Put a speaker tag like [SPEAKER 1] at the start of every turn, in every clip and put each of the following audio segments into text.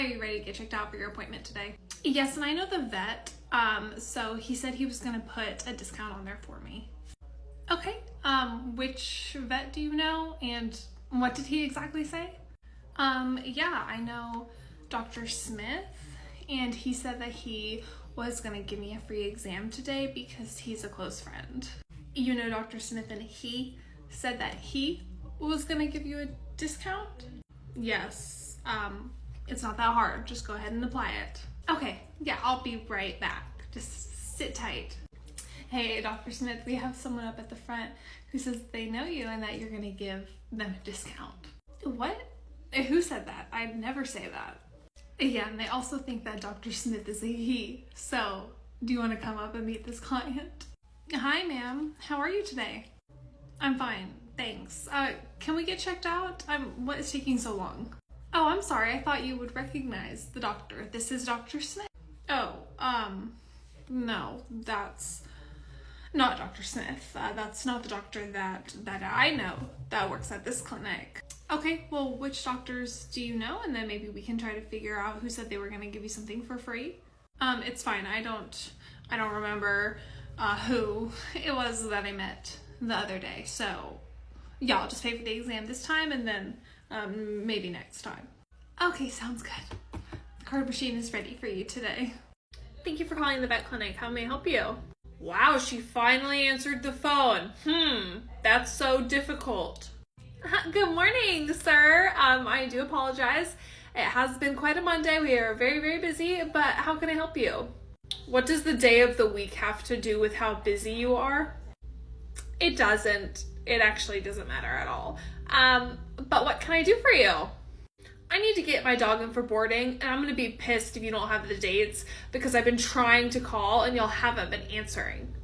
[SPEAKER 1] are you ready to get checked out for your appointment today? Yes, and I know the vet, so he said he was gonna put a discount on there for me. Okay, which vet do you know, and what did he exactly say? Yeah, I know Dr. Smith, and he said that he was gonna give me a free exam today because he's a close friend. You know Dr. Smith, and he said that he was gonna give you a discount? Yes, it's not that hard. Just go ahead and apply it. Okay, yeah, I'll be right back. Just sit tight. Hey, Dr. Smith, we have someone up at the front who says they know you and that you're gonna give them a discount. What? Who said that? I'd never say that. Yeah, and they also think that Dr. Smith is a he. So, do you want to come up and meet this client? Hi, ma'am. How are you today? I'm fine, thanks. Can we get checked out? What is taking so long? Oh, I'm sorry. I thought you would recognize the doctor. This is Dr. Smith. Oh, no, that's not Dr. Smith. That's not the doctor that I know that works at this clinic. Okay, well, which doctors do you know? And then maybe we can try to figure out who said they were going to give you something for free. It's fine. I don't remember who it was that I met the other day. So, yeah, I'll just pay for the exam this time and then maybe next time. Okay, sounds good. The card machine is ready for you today. Thank you for calling the vet clinic. How may I help you? Wow, she finally answered the phone. That's so difficult. Good morning, sir. I do apologize. It has been quite a Monday. We are very, very busy, but how can I help you? What does the day of the week have to do with how busy you are? It doesn't. It actually doesn't matter at all. But what can I do for you? I need to get my dog in for boarding, and I'm going to be pissed if you don't have the dates because I've been trying to call and y'all haven't been answering.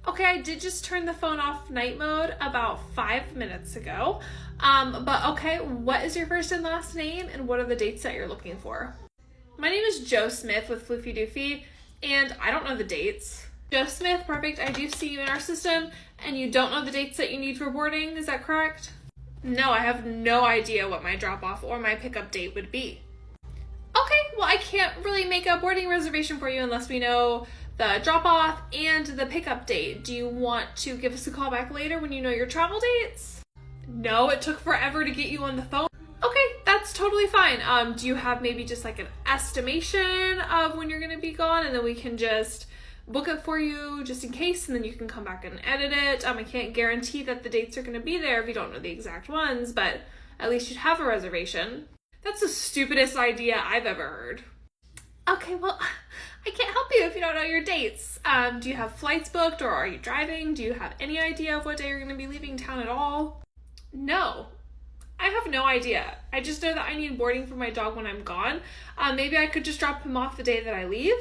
[SPEAKER 1] Okay, I did just turn the phone off night mode about 5 minutes ago. But okay, what is your first and last name and what are the dates that you're looking for? My name is Joe Smith with Floofy Doofy, and I don't know the dates. Joe Smith, perfect. I do see you in our system, and you don't know the dates that you need for boarding, is that correct? No, I have no idea what my drop-off or my pickup date would be. Okay, well, I can't really make a boarding reservation for you unless we know the drop-off and the pickup date. Do you want to give us a call back later when you know your travel dates? No, it took forever to get you on the phone. Okay, that's totally fine. Do you have maybe just like an estimation of when you're gonna be gone, and then we can just book it for you just in case, and then you can come back and edit it. I can't guarantee that the dates are gonna be there if you don't know the exact ones, but at least you'd have a reservation. That's the stupidest idea I've ever heard. Okay, well, I can't help you if you don't know your dates. Do you have flights booked or are you driving? Do you have any idea of what day you're gonna be leaving town at all? No, I have no idea. I just know that I need boarding for my dog when I'm gone. Maybe I could just drop him off the day that I leave.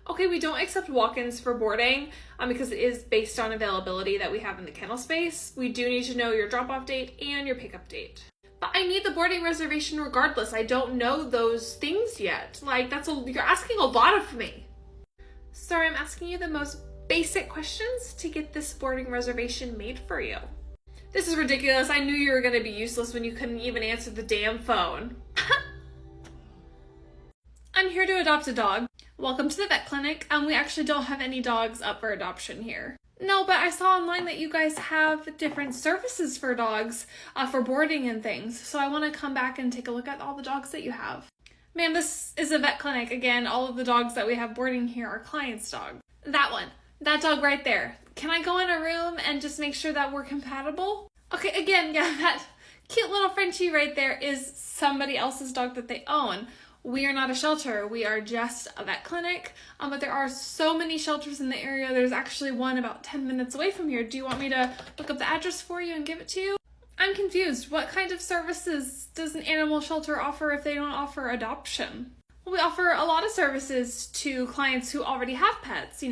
[SPEAKER 1] Okay, we don't accept walk-ins for boarding because it is based on availability that we have in the kennel space. We do need to know your drop-off date and your pickup date. But I need the boarding reservation regardless. I don't know those things yet. You're asking a lot of me. Sir, I'm asking you the most basic questions to get this boarding reservation made for you. This is ridiculous. I knew you were going to be useless when you couldn't even answer the damn phone. I'm here to adopt a dog. Welcome to the vet clinic. We actually don't have any dogs up for adoption here. No, but I saw online that you guys have different services for dogs, for boarding and things. So I want to come back and take a look at all the dogs that you have. Ma'am, this is a vet clinic. Again, all of the dogs that we have boarding here are clients' dogs. That one. That dog right there. Can I go in a room and just make sure that we're compatible? Okay, again, yeah, that cute little Frenchie right there is somebody else's dog that they own. We are not a shelter. We are just a vet clinic, but there are so many shelters in the area. There's actually one about 10 minutes away from here. Do you want me to look up the address for you and give it to you? I'm confused. What kind of services does an animal shelter offer if they don't offer adoption? Well, we offer a lot of services to clients who already have pets,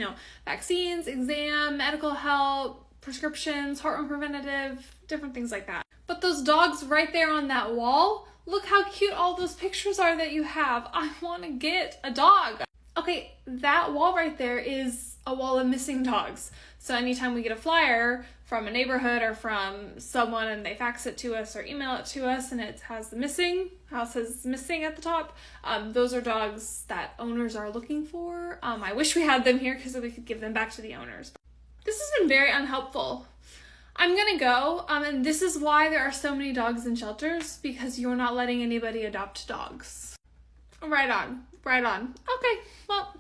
[SPEAKER 1] vaccines, exam, medical help, prescriptions, heartworm preventative, different things like that. But those dogs right there on that wall, look how cute all those pictures are that you have. I want to get a dog. Okay, that wall right there is a wall of missing dogs. So anytime we get a flyer from a neighborhood or from someone and they fax it to us or email it to us and it has the missing, house says missing at the top, those are dogs that owners are looking for. I wish we had them here because we could give them back to the owners. This has been very unhelpful. I'm gonna go, and this is why there are so many dogs in shelters, because you're not letting anybody adopt dogs. Right on, right on. Okay, well,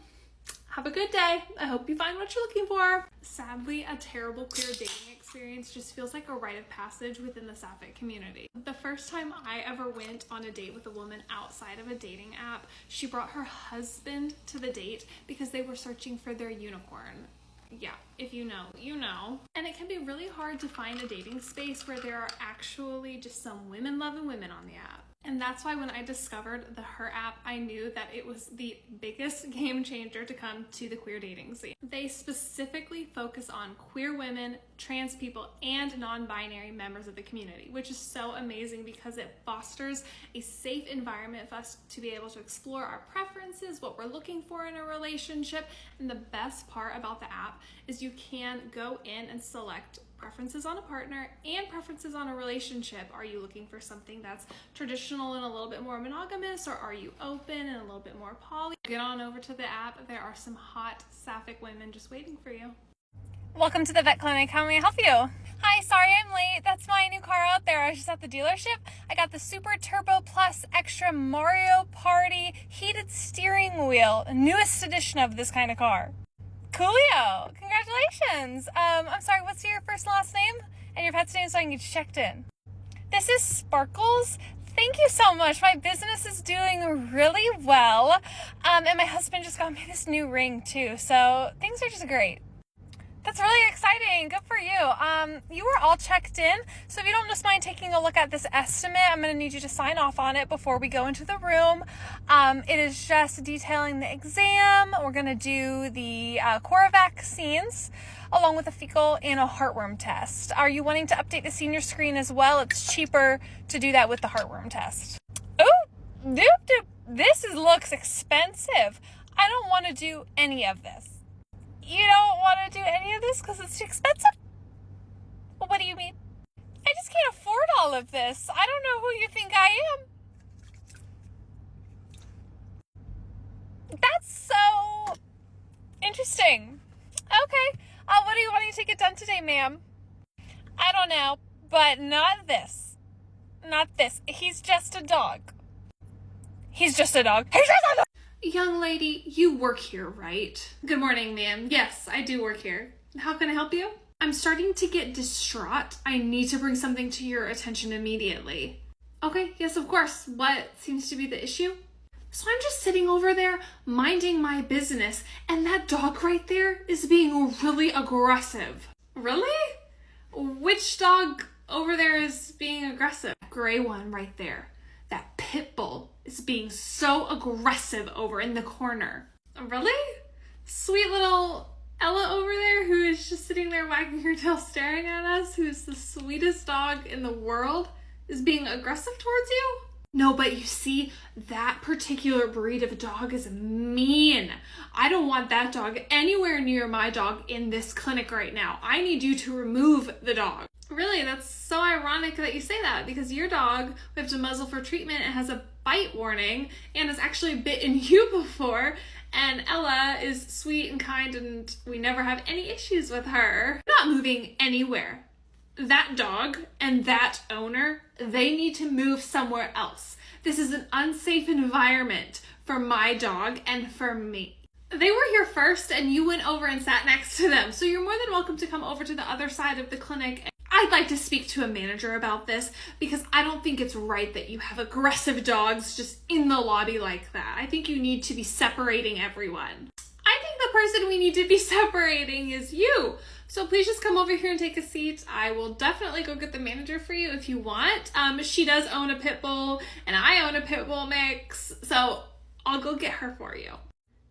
[SPEAKER 1] have a good day. I hope you find what you're looking for. Sadly, a terrible queer dating experience just feels like a rite of passage within the sapphic community. The first time I ever went on a date with a woman outside of a dating app, she brought her husband to the date because they were searching for their unicorn. Yeah, if you know, you know. And it can be really hard to find a dating space where there are actually just some women-loving women on the app. And that's why when I discovered the Her app, I knew that it was the biggest game changer to come to the queer dating scene. They specifically focus on queer women, trans people, and non-binary members of the community, which is so amazing because it fosters a safe environment for us to be able to explore our preferences, what we're looking for in a relationship. And the best part about the app is you can go in and select preferences on a partner and preferences on a relationship. Are you looking for something that's traditional and a little bit more monogamous, or are you open and a little bit more poly? Get on over to the app. There are some hot sapphic women just waiting for you.
[SPEAKER 2] Welcome to the vet clinic. How may I help you? Hi, sorry I'm late. That's my new car out there. I was just at the dealership. I got the Super Turbo Plus Extra Mario Party heated steering wheel, newest edition of this kind of car. Coolio! Congratulations! I'm sorry, what's your first and last name? And your pet's name so I can get you checked in. This is Sparkles. Thank you so much. My business is doing really well. And my husband just got me this new ring too, so things are just great. That's really exciting. Good for you. You were all checked in, so if you don't just mind taking a look at this estimate, I'm going to need you to sign off on it before we go into the room. It is just detailing the exam. We're going to do the core vaccines, along with a fecal and a heartworm test. Are you wanting to update the senior screen as well? It's cheaper to do that with the heartworm test. Oh, this looks expensive. I don't want to do any of this. You don't want to do any of this because it's too expensive? Well, what do you mean? I just can't afford all of this. I don't know who you think I am. That's so interesting. Okay. What do you want to take it done today, ma'am? I don't know, but not this. Not this. He's just a dog. He's just a dog. He's just a dog!
[SPEAKER 1] Young lady, you work here, right? Good morning, ma'am. Yes, I do work here. How can I help you? I'm starting to get distraught. I need to bring something to your attention immediately. Okay, yes, of course. What seems to be the issue? So I'm just sitting over there minding my business, and that dog right there is being really aggressive. Really? Which dog over there is being aggressive? Gray one right there. That pit bull is being so aggressive over in the corner. Really? Sweet little Ella over there, who is just sitting there wagging her tail staring at us, who's the sweetest dog in the world, is being aggressive towards you? No, but you see, that particular breed of dog is mean. I don't want that dog anywhere near my dog in this clinic right now. I need you to remove the dog. Really, that's so ironic that you say that, because your dog, we have to muzzle for treatment, and has a bite warning and has actually bitten you before, and Ella is sweet and kind and we never have any issues with her. Not moving anywhere. That dog and that owner, they need to move somewhere else. This is an unsafe environment for my dog and for me. They were here first and you went over and sat next to them, so you're more than welcome to come over to the other side of the clinic. I'd like to speak to a manager about this, because I don't think it's right that you have aggressive dogs just in the lobby like that. I think you need to be separating everyone. I think the person we need to be separating is you. So please just come over here and take a seat. I will definitely go get the manager for you if you want. She does own a pit bull and I own a pit bull mix, so I'll go get her for you.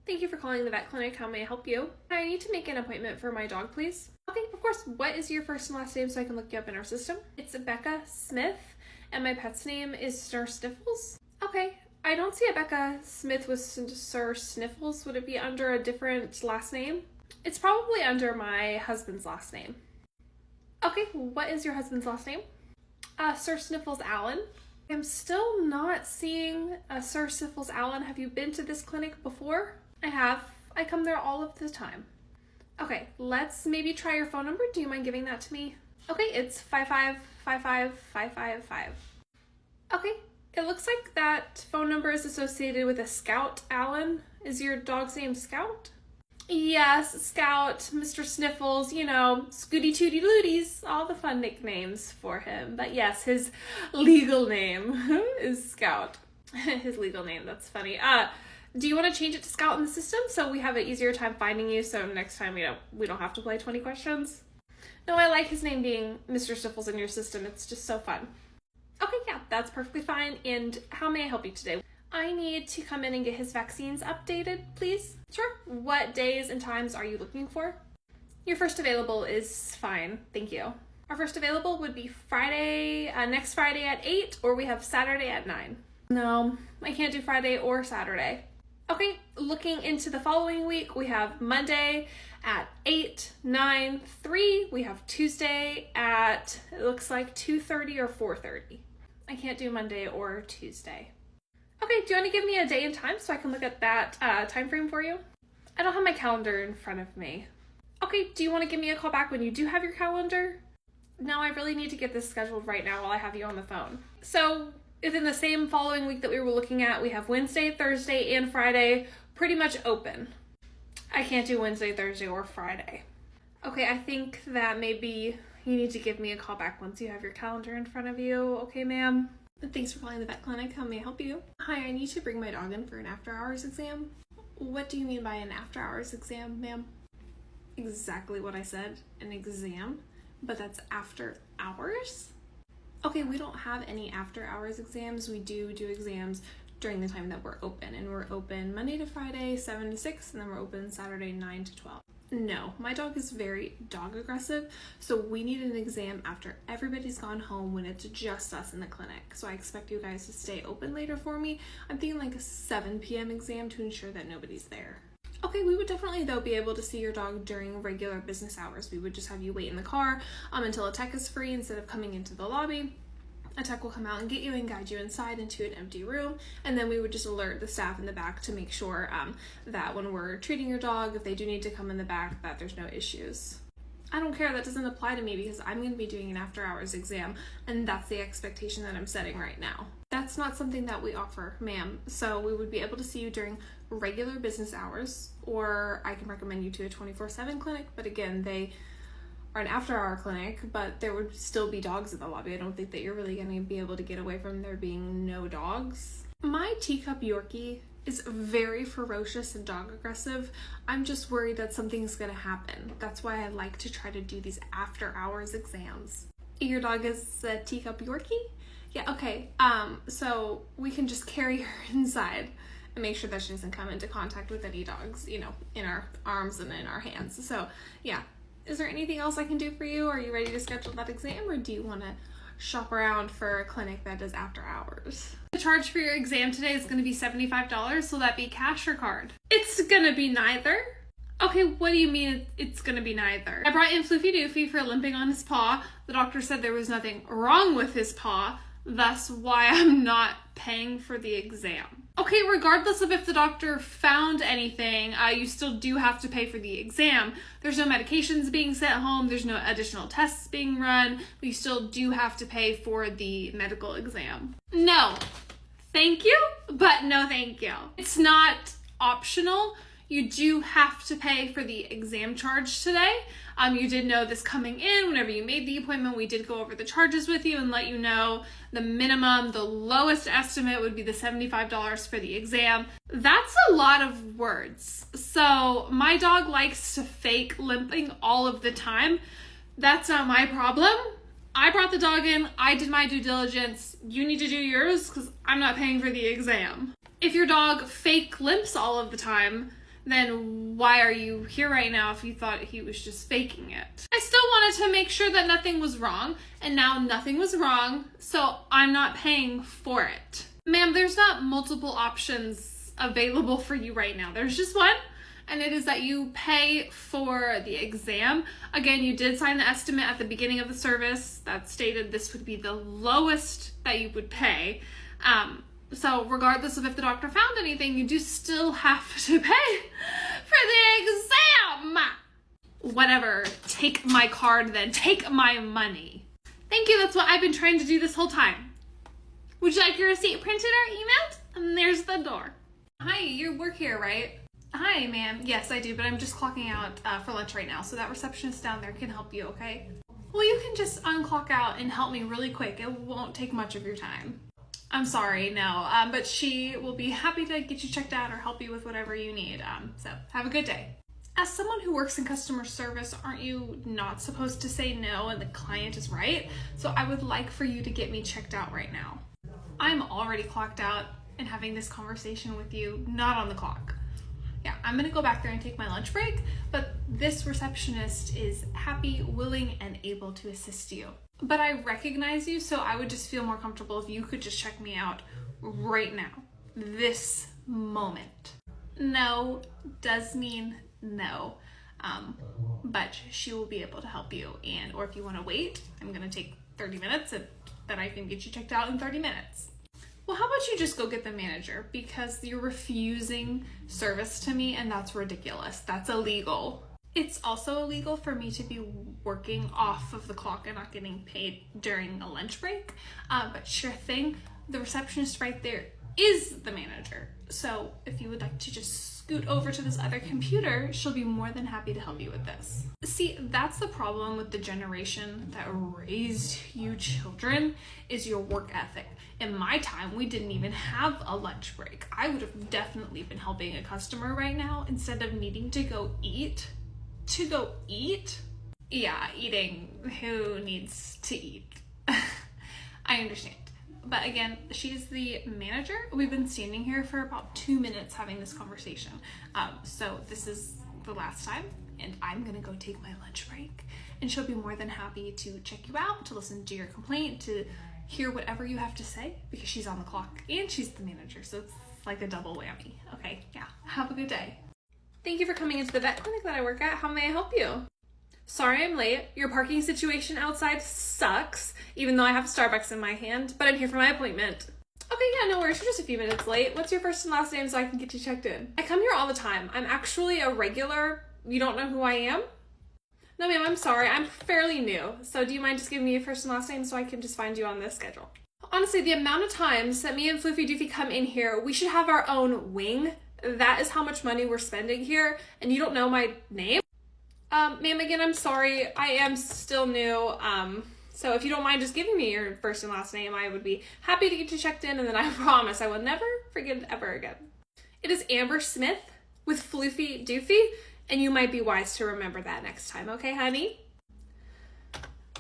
[SPEAKER 1] Thank you for calling the vet clinic. How may I help you? I need to make an appointment for my dog, please. Okay, of course. What is your first and last name so I can look you up in our system? It's Becca Smith, and my pet's name is Sir Sniffles. Okay, I don't see a Becca Smith with Sir Sniffles. Would it be under a different last name? It's probably under my husband's last name. Okay, what is your husband's last name? Sir Sniffles Allen. I'm still not seeing Sir Sniffles Allen. Have you been to this clinic before? I have. I come there all of the time. Okay, let's maybe try your phone number. Do you mind giving that to me? Okay, it's 5555555. Okay, it looks like that phone number is associated with a Scout Allen. Is your dog's name Scout? Yes, Scout, Mr. Sniffles, you know, Scooty Tooty Looties, all the fun nicknames for him. But yes, his legal name is Scout. His legal name, that's funny. Do you want to change it to Scout in the system so we have an easier time finding you, so next time we don't have to play 20 questions? No, I like his name being Mr. Sniffles in your system. It's just so fun. Okay, yeah, that's perfectly fine. And how may I help you today? I need to come in and get his vaccines updated, please. Sure. What days and times are you looking for? Your first available is fine. Thank you. Our first available would be Friday, next Friday at 8, or we have Saturday at 9. No, I can't do Friday or Saturday. Okay, looking into the following week, we have Monday at 8, 9, 3. We have Tuesday at, it looks like 2:30 or 4:30. I can't do Monday or Tuesday. Okay, do you want to give me a day and time so I can look at that time frame for you? I don't have my calendar in front of me. Okay, do you want to give me a call back when you do have your calendar? No, I really need to get this scheduled right now while I have you on the phone. So, within the same following week that we were looking at, we have Wednesday, Thursday, and Friday pretty much open. I can't do Wednesday, Thursday, or Friday. Okay, I think that maybe you need to give me a call back once you have your calendar in front of you. Okay, ma'am? Thanks for calling the vet clinic. How may I help you? Hi, I need to bring my dog in for an after-hours exam. What do you mean by an after-hours exam, ma'am? Exactly what I said, an exam, but that's after hours? Okay, we don't have any after-hours exams. We do exams during the time that we're open, and we're open Monday to Friday, 7 to 6, and then we're open Saturday, 9 to 12. No, my dog is very dog aggressive, so we need an exam after everybody's gone home when it's just us in the clinic. So I expect you guys to stay open later for me. I'm thinking like a 7 p.m. exam to ensure that nobody's there. Okay, we would definitely, though, be able to see your dog during regular business hours. We would just have you wait in the car until a tech is free instead of coming into the lobby. A tech will come out and get you and guide you inside into an empty room, and then we would just alert the staff in the back to make sure that when we're treating your dog, if they do need to come in the back, that there's no issues. I don't care, that doesn't apply to me because I'm going to be doing an after-hours exam, and that's the expectation that I'm setting right now. That's not something that we offer, ma'am, so we would be able to see you during regular business hours, or I can recommend you to a 24/7 clinic, but again, they are an after-hour clinic, but there would still be dogs in the lobby. I don't think that you're really going to be able to get away from there being no dogs. My teacup Yorkie is very ferocious and dog aggressive. I'm just worried that something's going to happen. That's why I like to try to do these after-hours exams. Your dog is a teacup Yorkie? Yeah, okay. So we can just carry her inside and make sure that she doesn't come into contact with any dogs, you know, in our arms and in our hands. So, yeah. Is there anything else I can do for you? Are you ready to schedule that exam, or do you want to shop around for a clinic that does after hours? The charge for your exam today is going to be $75. Will that be cash or card? It's going to be neither. Okay, what do you mean it's going to be neither? I brought in Floofy Doofy for limping on his paw. The doctor said there was nothing wrong with his paw. That's why I'm not paying for the exam. Okay, regardless of if the doctor found anything, you still do have to pay for the exam. There's no medications being sent home. There's no additional tests being run. We still do have to pay for the medical exam. No, thank you, but no thank you. It's not optional. You do have to pay for the exam charge today. You did know this coming in. Whenever you made the appointment, we did go over the charges with you and let you know the minimum, the lowest estimate would be the $75 for the exam. That's a lot of words. So my dog likes to fake limping all of the time. That's not my problem. I brought the dog in. I did my due diligence. You need to do yours because I'm not paying for the exam. If your dog fake limps all of the time, then why are you here right now if you thought he was just faking it? I still wanted to make sure that nothing was wrong, and now nothing was wrong, so I'm not paying for it. Ma'am, there's not multiple options available for you right now. There's just one, and it is that you pay for the exam. Again, you did sign the estimate at the beginning of the service that stated this would be the lowest that you would pay. So regardless of if the doctor found anything, you do still have to pay for the exam. Whatever, take my card then, take my money. Thank you, that's what I've been trying to do this whole time. Would you like your receipt printed or emailed? And there's the door. Hi, you work here, right? Hi, ma'am. Yes, I do, but I'm just clocking out for lunch right now, so that receptionist down there can help you, okay? Well, you can just unclock out and help me really quick. It won't take much of your time. I'm sorry, no, but she will be happy to get you checked out or help you with whatever you need. So have a good day. As someone who works in customer service, aren't you not supposed to say no and the client is right? So I would like for you to get me checked out right now. I'm already clocked out and having this conversation with you, not on the clock. Yeah, I'm gonna go back there and take my lunch break, but this receptionist is happy, willing, and able to assist you. But I recognize you, so I would just feel more comfortable if you could just check me out right now, this moment. No does mean no, but she will be able to help you. And or if you want to wait, I'm gonna take 30 minutes and then I can get you checked out in 30 minutes. Well, how about you just go get the manager, because you're refusing service to me and that's ridiculous. That's illegal. It's also illegal for me to be working off of the clock and not getting paid during a lunch break, but sure thing, the receptionist right there is the manager. So if you would like to just scoot over to this other computer, she'll be more than happy to help you with this. See, that's the problem with the generation that raised you children, is your work ethic. In my time, we didn't even have a lunch break. I would have definitely been helping a customer right now instead of needing to go eat. To go eat? Yeah, eating. Who needs to eat? I understand. But again, she's the manager. We've been standing here for about 2 minutes having this conversation. So this is the last time, and I'm gonna go take my lunch break. And she'll be more than happy to check you out, to listen to your complaint, to hear whatever you have to say, because she's on the clock and she's the manager. So it's like a double whammy. Okay, yeah, have a good day. Thank you for coming into the vet clinic that I work at. How may I help you? Sorry I'm late. Your parking situation outside sucks, even though I have Starbucks in my hand, but I'm here for my appointment. Okay, yeah, no worries. You're just a few minutes late. What's your first and last name so I can get you checked in? I come here all the time. I'm actually a regular. You don't know who I am? No, ma'am, I'm sorry. I'm fairly new. So do you mind just giving me your first and last name so I can just find you on this schedule? Honestly, the amount of times that me and Floofy Doofy come in here, we should have our own wing. That is how much money we're spending here, and you don't know my name? Ma'am, again, I'm sorry. I am still new. So if you don't mind just giving me your first and last name, I would be happy to get you checked in, and then I promise I will never forget it ever again. It is Amber Smith with Floofy Doofy, and you might be wise to remember that next time, okay, honey?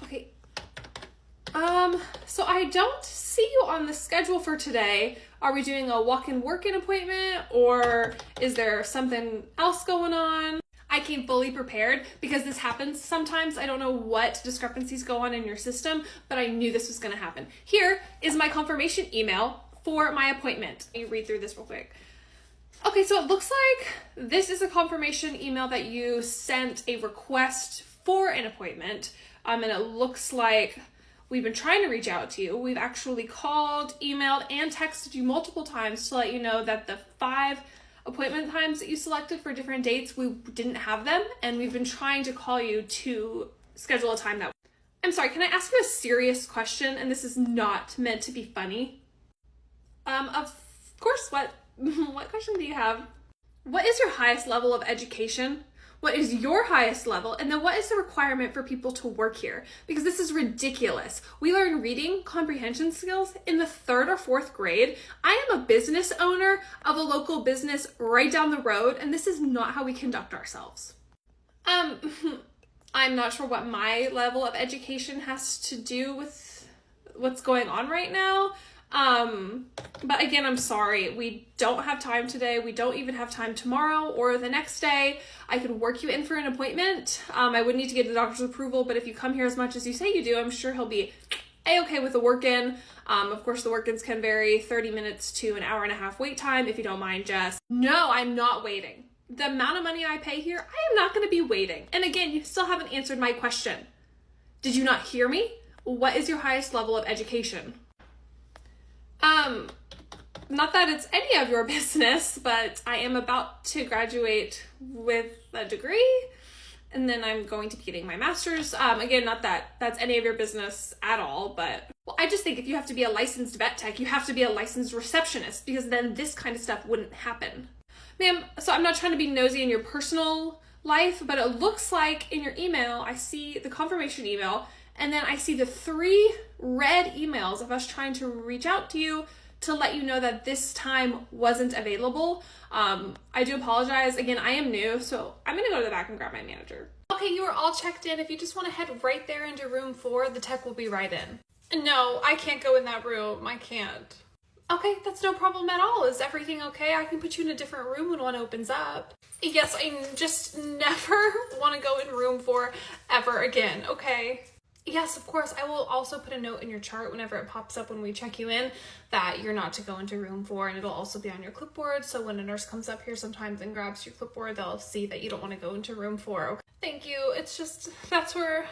[SPEAKER 1] Okay. So I don't see you on the schedule for today. Are we doing a walk-in work-in appointment, or is there something else going on? I came fully prepared because this happens sometimes. I don't know what discrepancies go on in your system, but I knew this was going to happen. Here is my confirmation email for my appointment. Let me read through this real quick. Okay, so it looks like this is a confirmation email that you sent a request for an appointment, and it looks like we've been trying to reach out to you. We've actually called, emailed, and texted you multiple times to let you know that the 5 appointment times that you selected for different dates, we didn't have them, and we've been trying to call you to schedule a time that... I'm sorry, can I ask you a serious question? And this is not meant to be funny. Of course, what question do you have? What is your highest level of education? What is your highest level? And then what is the requirement for people to work here? Because this is ridiculous. We learn reading comprehension skills in the 3rd or 4th grade. I am a business owner of a local business right down the road, and this is not how we conduct ourselves. I'm not sure what my level of education has to do with what's going on right now. But again, I'm sorry. We don't have time today. We don't even have time tomorrow or the next day. I could work you in for an appointment. I would need to get the doctor's approval, but if you come here as much as you say you do, I'm sure he'll be a-okay with the work-in. Of course, the work-ins can vary 30 minutes to an hour and a half wait time if you don't mind just... No, I'm not waiting. the amount of money I pay here, I am not going to be waiting. And again, you still haven't answered my question. Did you not hear me? What is your highest level of education? Not that it's any of your business, but I am about to graduate with a degree, and then I'm going to be getting my master's. Again, not that that's any of your business at all, but well, I just think if you have to be a licensed vet tech, you have to be a licensed receptionist, because then this kind of stuff wouldn't happen. Ma'am, so I'm not trying to be nosy in your personal life, but it looks like in your email, I see the confirmation email, and then I see the 3 red emails of us trying to reach out to you to let you know that this time wasn't available. I do apologize. Again, I am new, so I'm gonna go to the back and grab my manager. Okay, you are all checked in. If you just wanna head right there into room 4, the tech will be right in. No, I can't go in that room. I can't. Okay, that's no problem at all. Is everything okay? I can put you in a different room when one opens up. Yes, I just never wanna go in room 4 ever again, okay? Yes, of course. I will also put a note in your chart whenever it pops up when we check you in that you're not to go into room 4, and it'll also be on your clipboard. So when a nurse comes up here sometimes and grabs your clipboard, they'll see that you don't want to go into room 4. Okay. Thank you. It's just, that's where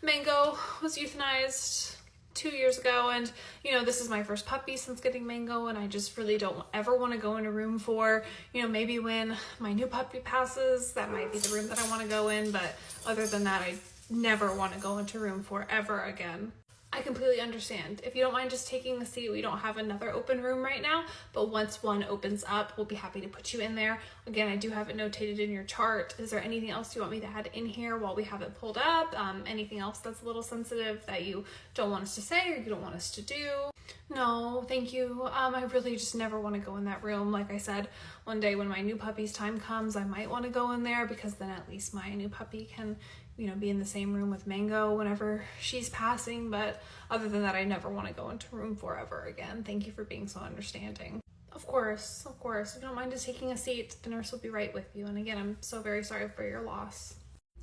[SPEAKER 1] Mango was euthanized 2 years ago. And, you know, this is my first puppy since getting Mango, and I just really don't ever want to go into room 4. You know, maybe when my new puppy passes, that might be the room that I want to go in. But other than that, I never want to go into room 4 ever again. I completely understand. If you don't mind just taking a seat, we don't have another open room right now, but once one opens up, we'll be happy to put you in there. Again, I do have it notated in your chart. Is there anything else you want me to add in here while we have it pulled up? Anything else that's a little sensitive that you don't want us to say or you don't want us to do? No, thank you. I really just never want to go in that room. Like I said, one day when my new puppy's time comes, I might want to go in there, because then at least my new puppy can, you know, be in the same room with Mango whenever she's passing. But other than that, I never want to go into room 4 ever again. Thank you for being so understanding. Of course. If you don't mind just taking a seat, the nurse will be right with you. And again, I'm so very sorry for your loss.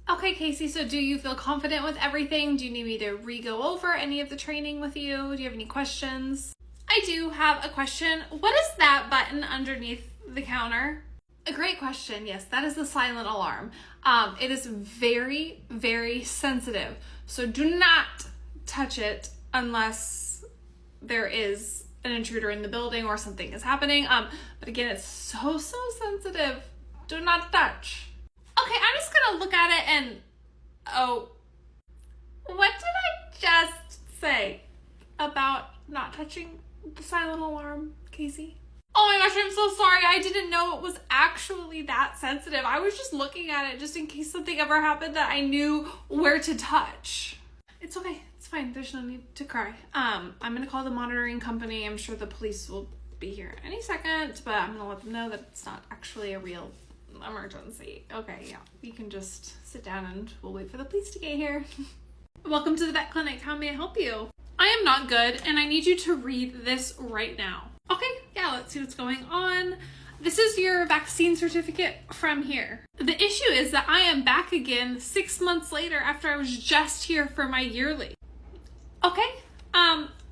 [SPEAKER 1] Okay, Casey, so do you feel confident with everything? Do you need me to re-go over any of the training with you? Do you have any questions? I do have a question. What is that button underneath the counter? A great question. Yes, that is the silent alarm. It is very, very sensitive. So do not touch it unless there is an intruder in the building or something is happening. But again, it's so sensitive. Do not touch. Okay, I'm just gonna look at it and, oh, what did I just say about not touching the silent alarm, Casey? Oh my gosh, I'm so sorry. I didn't know it was actually that sensitive. I was just looking at it just in case something ever happened that I knew where to touch. It's okay. It's fine. There's no need to cry. I'm gonna call the monitoring company. I'm sure the police will be here any second, but I'm gonna let them know that it's not actually a real emergency. Okay, yeah. You can just sit down and we'll wait for the police to get here. Welcome to the vet clinic. How may I help you? I am not good, and I need you to read this right now. Okay, yeah, let's see what's going on. This is your vaccine certificate from here. The issue is that I am back again 6 months later after I was just here for my yearly. Okay,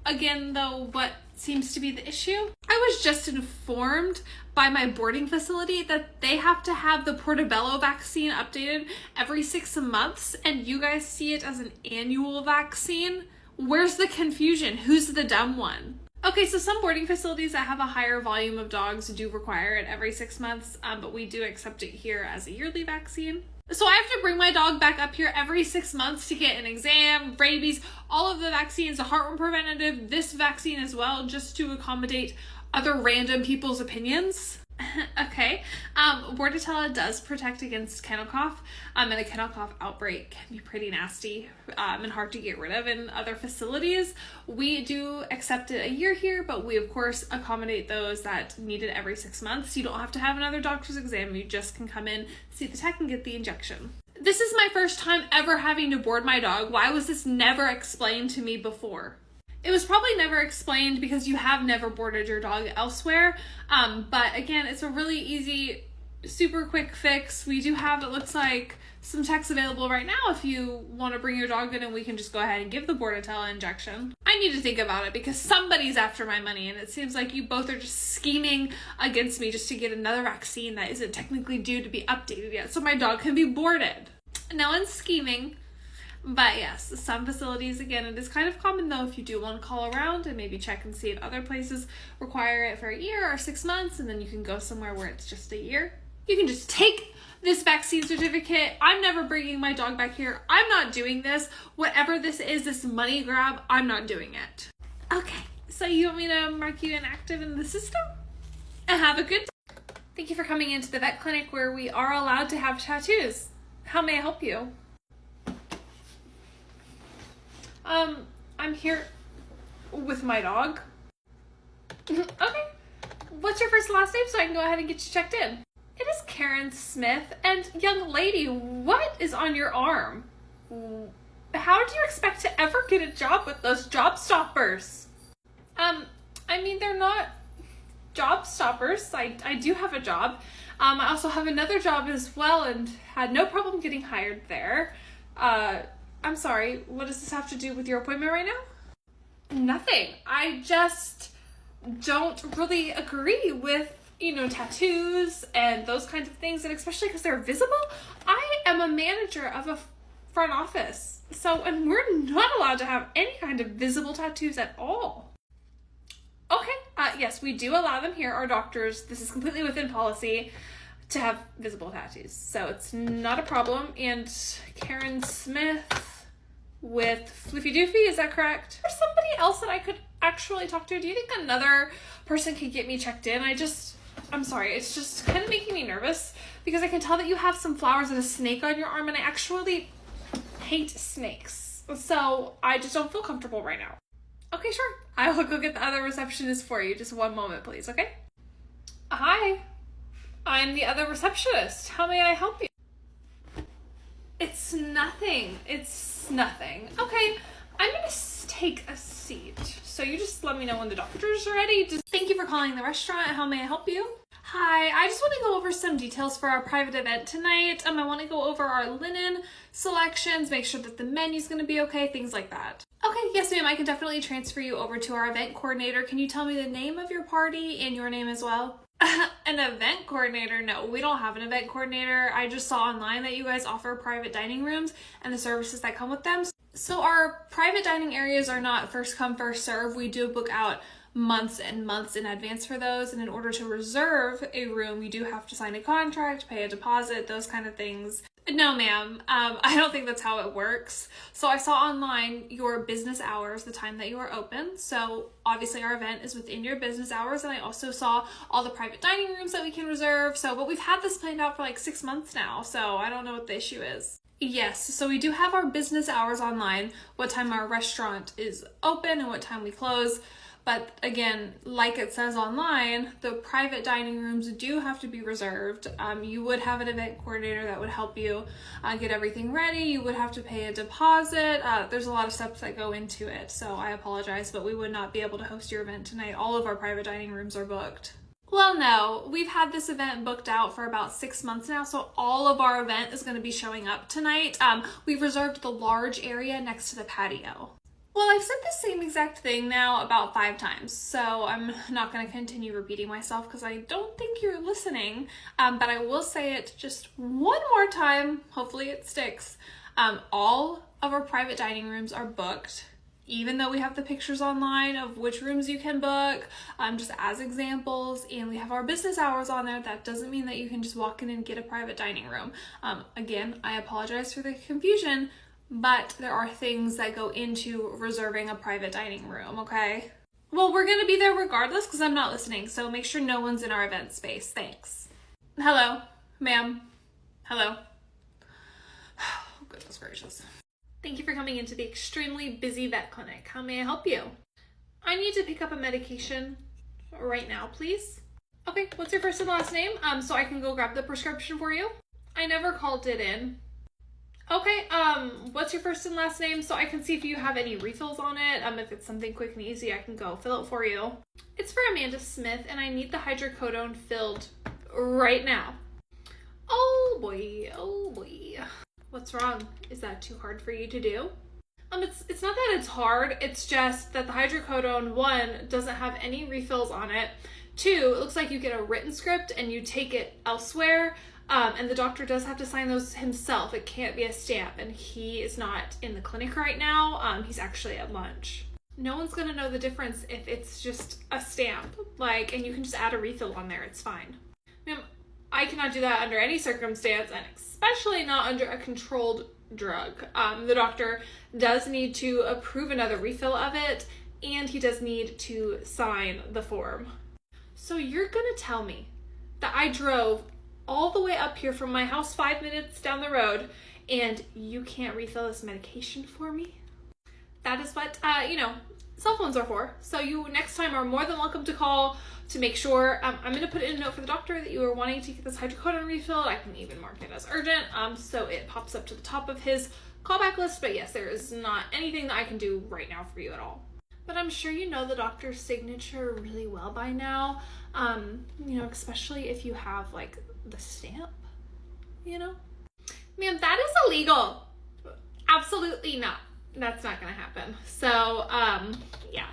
[SPEAKER 1] again though, what seems to be the issue? I was just informed by my boarding facility that they have to have the Portobello vaccine updated every 6 months, and you guys see it as an annual vaccine. Where's the confusion? Who's the dumb one? Okay, so some boarding facilities that have a higher volume of dogs do require it every 6 months, but we do accept it here as a yearly vaccine. So I have to bring my dog back up here every 6 months to get an exam, rabies, all of the vaccines, the heartworm preventative, this vaccine as well, just to accommodate other random people's opinions. Okay, Bordetella does protect against kennel cough, and a kennel cough outbreak can be pretty nasty and hard to get rid of in other facilities. We do accept it a year here, but we of course accommodate those that need it every 6 months. You don't have to have another doctor's exam. You just can come in, see the tech, and get the injection. This is my first time ever having to board my dog. Why was this never explained to me before? It was probably never explained because you have never boarded your dog elsewhere. But again, it's a really easy super quick fix. We do have, it looks like, some techs available right now if you want to bring your dog in, and we can just go ahead and give the Bordetella injection. I need to think about it because somebody's after my money, and it seems like you both are just scheming against me just to get another vaccine that isn't technically due to be updated yet, so my dog can be boarded. No one's scheming. But yes, some facilities, again, it is kind of common though if you do want to call around and maybe check and see if other places require it for a year or 6 months, and then you can go somewhere where it's just a year. You can just take this vaccine certificate. I'm never bringing my dog back here. I'm not doing this. Whatever this is, this money grab, I'm not doing it. Okay, so you want me to mark you inactive in the system? And have a good day. Thank you for coming into the vet clinic where we are allowed to have tattoos. How may I help you? I'm here with my dog. Okay. What's your first and last name so I can go ahead and get you checked in? It is Karen Smith. And young lady, what is on your arm? How do you expect to ever get a job with those job stoppers? I mean, they're not job stoppers. I do have a job. I also have another job as well and had no problem getting hired there. I'm sorry, what does this have to do with your appointment right now? Nothing. I just don't really agree with, tattoos and those kinds of things, and especially because they're visible. I am a manager of a front office, and we're not allowed to have any kind of visible tattoos at all. Okay, yes, we do allow them here. Our doctors, this is completely within policy to have visible tattoos, so it's not a problem. And Karen Smith with Fliffy Doofy, is that correct? There's somebody else that I could actually talk to. Do you think another person could get me checked in? I'm sorry, it's just kind of making me nervous because I can tell that you have some flowers and a snake on your arm, and I actually hate snakes. So I just don't feel comfortable right now. Okay, sure. I will go get the other receptionist for you. Just one moment, please, okay? Hi, I'm the other receptionist. How may I help you? It's nothing. It's nothing. Okay, I'm gonna take a seat. So you just let me know when the doctor's ready. Thank you for calling the restaurant. How may I help you? Hi, I just want to go over some details for our private event tonight. I want to go over our linen selections, make sure that the menu's going to be okay, things like that. Okay, yes ma'am, I can definitely transfer you over to our event coordinator. Can you tell me the name of your party and your name as well? An event coordinator? No, we don't have an event coordinator. I just saw online that you guys offer private dining rooms and the services that come with them. So our private dining areas are not first come, first serve. We do book out months and months in advance for those, and in order to reserve a room, you do have to sign a contract, pay a deposit, those kind of things. No ma'am, I don't think that's how it works. So I saw online your business hours, the time that you are open. So obviously our event is within your business hours, and I also saw all the private dining rooms that we can reserve. But we've had this planned out for like 6 months now, so I don't know what the issue is. Yes, so we do have our business hours online, what time our restaurant is open and what time we close. But again, like it says online, the private dining rooms do have to be reserved. You would have an event coordinator that would help you get everything ready. You would have to pay a deposit. There's a lot of steps that go into it, so I apologize, but we would not be able to host your event tonight. All of our private dining rooms are booked. Well, no, we've had this event booked out for about 6 months now, so all of our event is going to be showing up tonight. We've reserved the large area next to the patio. Well, I've said the same exact thing now about 5 times, so I'm not going to continue repeating myself because I don't think you're listening, but I will say it just one more time. Hopefully it sticks. All of our private dining rooms are booked, even though we have the pictures online of which rooms you can book, just as examples, and we have our business hours on there. That doesn't mean that you can just walk in and get a private dining room. Again, I apologize for the confusion, but there are things that go into reserving a private dining room, okay? Well, we're gonna be there regardless because I'm not listening, so make sure no one's in our event space. Thanks. Hello, ma'am. Hello. Oh, goodness gracious. Thank you for coming into the extremely busy vet clinic. How may I help you? I need to pick up a medication right now, please. Okay, what's your first and last name? So I can go grab the prescription for you. I never called it in. Okay, what's your first and last name so I can see if you have any refills on it? If it's something quick and easy, I can go fill it for you. It's for Amanda Smith, and I need the hydrocodone filled right now. boy, oh boy. What's wrong? Is that too hard for you to do? It's not that it's hard, it's just that the hydrocodone, 1, doesn't have any refills on it. 2, it looks like you get a written script and you take it elsewhere, and the doctor does have to sign those himself. It can't be a stamp, and he is not in the clinic right now. He's actually at lunch. No one's gonna know the difference if it's just a stamp, and you can just add a refill on there, it's fine. Ma'am, I cannot do that under any circumstance, and especially not under a controlled drug. The doctor does need to approve another refill of it, and he does need to sign the form. So you're gonna tell me that I drove all the way up here from my house 5 minutes down the road and you can't refill this medication for me? That is what, cell phones are for. So you next time are more than welcome to call to make sure. I'm going to put in a note for the doctor that you are wanting to get this hydrocodone refilled. I can even mark it as urgent, so it pops up to the top of his callback list. But yes, there is not anything that I can do right now for you at all. But I'm sure you know the doctor's signature really well by now, especially if you have the stamp, Ma'am, that is illegal. Absolutely not. That's not gonna happen. So, yeah,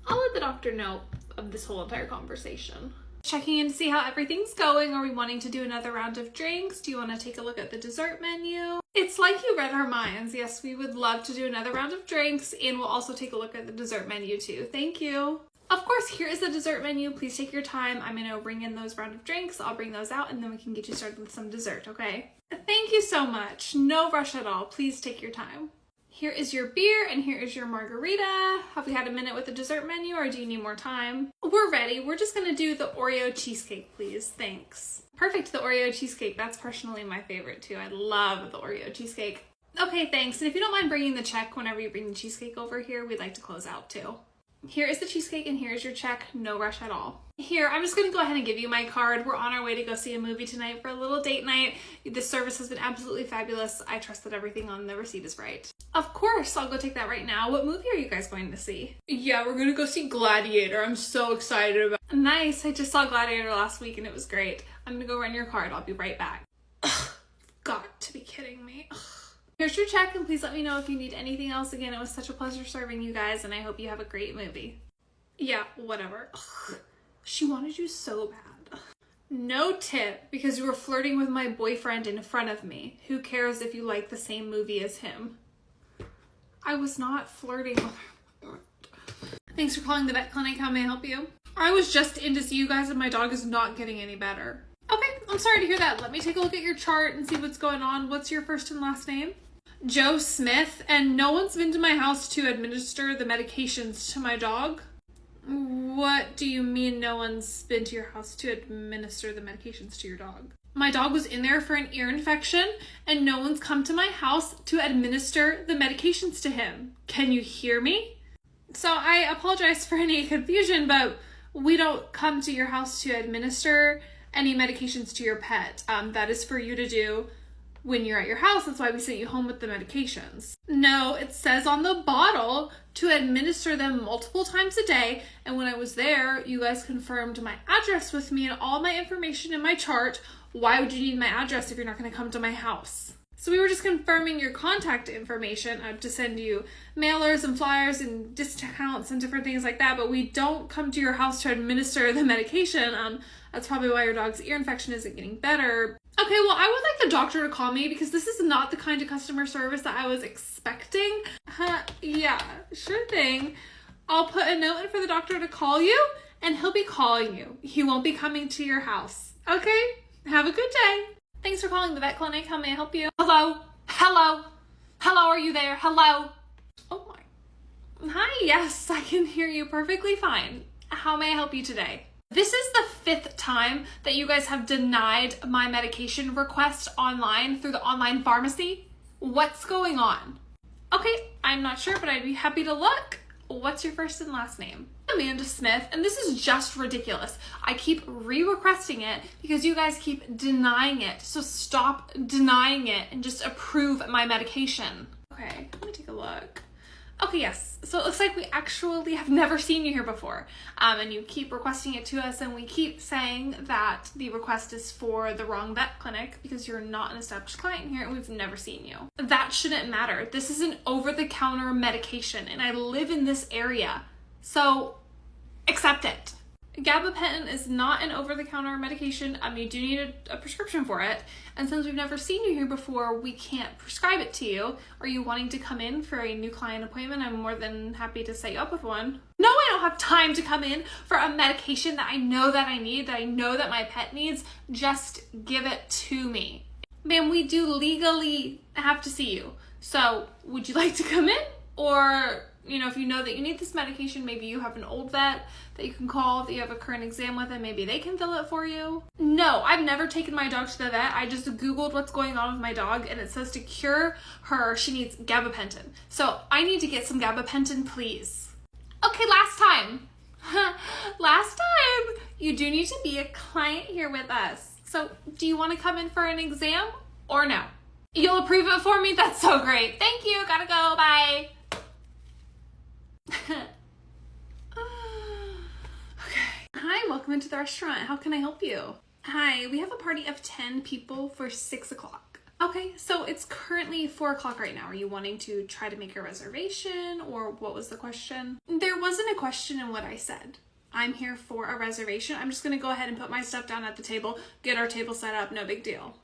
[SPEAKER 1] I'll let the doctor know of this whole entire conversation. Checking in to see how everything's going. Are we wanting to do another round of drinks? Do you want to take a look at the dessert menu? It's like you read our minds. Yes, we would love to do another round of drinks, and we'll also take a look at the dessert menu too. Thank you. Of course, here is the dessert menu. Please take your time. I'm gonna bring in those round of drinks. I'll bring those out, and then we can get you started with some dessert, okay? Thank you so much. No rush at all. Please take your time. Here is your beer, and here is your margarita. Have we had a minute with the dessert menu, or do you need more time? We're ready. We're just gonna do the Oreo cheesecake, please. Thanks. Perfect, the Oreo cheesecake. That's personally my favorite too. I love the Oreo cheesecake. Okay, thanks. And if you don't mind bringing the check whenever you bring the cheesecake over here, we'd like to close out too. Here is the cheesecake, and here's your check. No rush at all. Here, I'm just gonna go ahead and give you my card. We're on our way to go see a movie tonight for a little date night. This service has been absolutely fabulous. I trust that everything on the receipt is right. Of course, I'll go take that right now. What movie are you guys going to see? Yeah, we're gonna go see Gladiator. I'm so excited about it. Nice, I just saw Gladiator last week and it was great. I'm gonna go run your card. I'll be right back. Ugh, got to be kidding me. Ugh. Here's your check, and please let me know if you need anything else. Again, it was such a pleasure serving you guys, and I hope you have a great movie. Yeah, whatever. Ugh. She wanted you so bad. No tip, because you were flirting with my boyfriend in front of me. Who cares if you like the same movie as him? I was not flirting with her. Thanks for calling the vet clinic. How may I help you? I was just in to see you guys, and my dog is not getting any better. Okay, I'm sorry to hear that. Let me take a look at your chart and see what's going on. What's your first and last name? Joe Smith, and no one's been to my house to administer the medications to my dog? What do you mean no one's been to your house to administer the medications to your dog? My dog was in there for an ear infection, and no one's come to my house to administer the medications to him. Can you hear me? So I apologize for any confusion, but we don't come to your house to administer any medications to your pet. That is for you to do when you're at your house. That's why we sent you home with the medications. No, it says on the bottle to administer them multiple times a day. And when I was there, you guys confirmed my address with me and all my information in my chart. Why would you need my address if you're not going to come to my house? So we were just confirming your contact information to send you mailers and flyers and discounts and different things like that, but we don't come to your house to administer the medication. That's probably why your dog's ear infection isn't getting better. Okay, well, I would like the doctor to call me because this is not the kind of customer service that I was expecting. Yeah, sure thing. I'll put a note in for the doctor to call you, and he'll be calling you. He won't be coming to your house. Okay? Have a good day. Thanks for calling the vet clinic. How may I help you? Hello? Hello? Hello, are you there? Hello? Oh my. Hi, yes, I can hear you perfectly fine. How may I help you today? This is the 5th time that you guys have denied my medication request online through the online pharmacy. What's going on? Okay, I'm not sure, but I'd be happy to look. What's your first and last name? Amanda Smith, and this is just ridiculous. I keep re-requesting it because you guys keep denying it. So stop denying it and just approve my medication. Okay, let me take a look. Okay, yes. So it looks like we actually have never seen you here before. And you keep requesting it to us, and we keep saying that the request is for the wrong vet clinic because you're not an established client here and we've never seen you. That shouldn't matter. This is an over-the-counter medication and I live in this area. So accept it. Gabapentin is not an over-the-counter medication. You do need a prescription for it. And since we've never seen you here before, we can't prescribe it to you. Are you wanting to come in for a new client appointment? I'm more than happy to set you up with one. No, I don't have time to come in for a medication that I know that I need, that I know that my pet needs. Just give it to me. Ma'am, we do legally have to see you. So would you like to come in? Or, if you know that you need this medication, maybe you have an old vet that you can call, that you have a current exam with, and maybe they can fill it for you. No, I've never taken my dog to the vet. I just Googled what's going on with my dog, and it says to cure her, she needs gabapentin. So I need to get some gabapentin, please. Okay, last time. Last time. You do need to be a client here with us. So do you want to come in for an exam or no? You'll approve it for me? That's so great. Thank you. Gotta go. Bye. Okay. Hi, welcome into the restaurant. How can I help you? Hi, we have a party of 10 people for 6 o'clock. Okay, so it's currently 4 o'clock right now. Are you wanting to try to make a reservation, or what was the question? There wasn't a question in what I said. I'm here for a reservation. I'm just gonna go ahead and put my stuff down at the table, get our table set up, no big deal.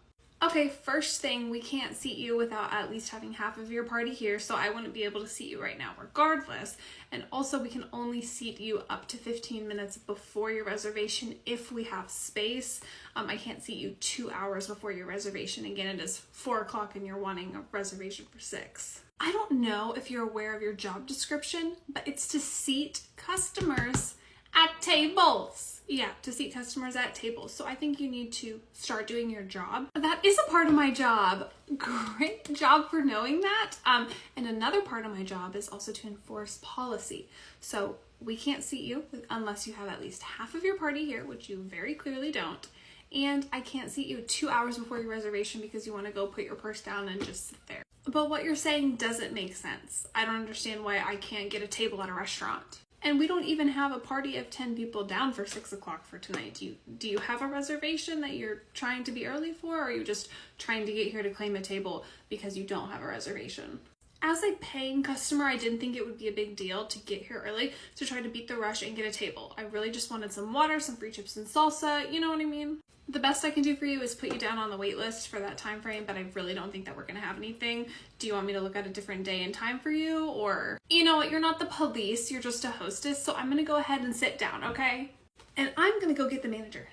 [SPEAKER 1] Okay, first thing, we can't seat you without at least having half of your party here, so I wouldn't be able to seat you right now regardless. And also, we can only seat you up to 15 minutes before your reservation if we have space. I can't seat you 2 hours before your reservation. Again, it is 4 o'clock and you're wanting a reservation for 6. I don't know if you're aware of your job description, but it's to seat customers at tables. Yeah, to seat customers at tables. So I think you need to start doing your job. That is a part of my job. Great job for knowing that. And another part of my job is also to enforce policy. So we can't seat you unless you have at least half of your party here, which you very clearly don't. And I can't seat you 2 hours before your reservation because you want to go put your purse down and just sit there. But what you're saying doesn't make sense. I don't understand why I can't get a table at a restaurant. And we don't even have a party of 10 people down for 6 o'clock for tonight. Do you have a reservation that you're trying to be early for, or are you just trying to get here to claim a table because you don't have a reservation? As a paying customer, I didn't think it would be a big deal to get here early to try to beat the rush and get a table. I really just wanted some water, some free chips and salsa, you know what I mean? The best I can do for you is put you down on the wait list for that time frame, but I really don't think that we're gonna have anything. Do you want me to look at a different day and time for you? Or, you know what, you're not the police, you're just a hostess, so I'm gonna go ahead and sit down, okay? And I'm gonna go get the manager.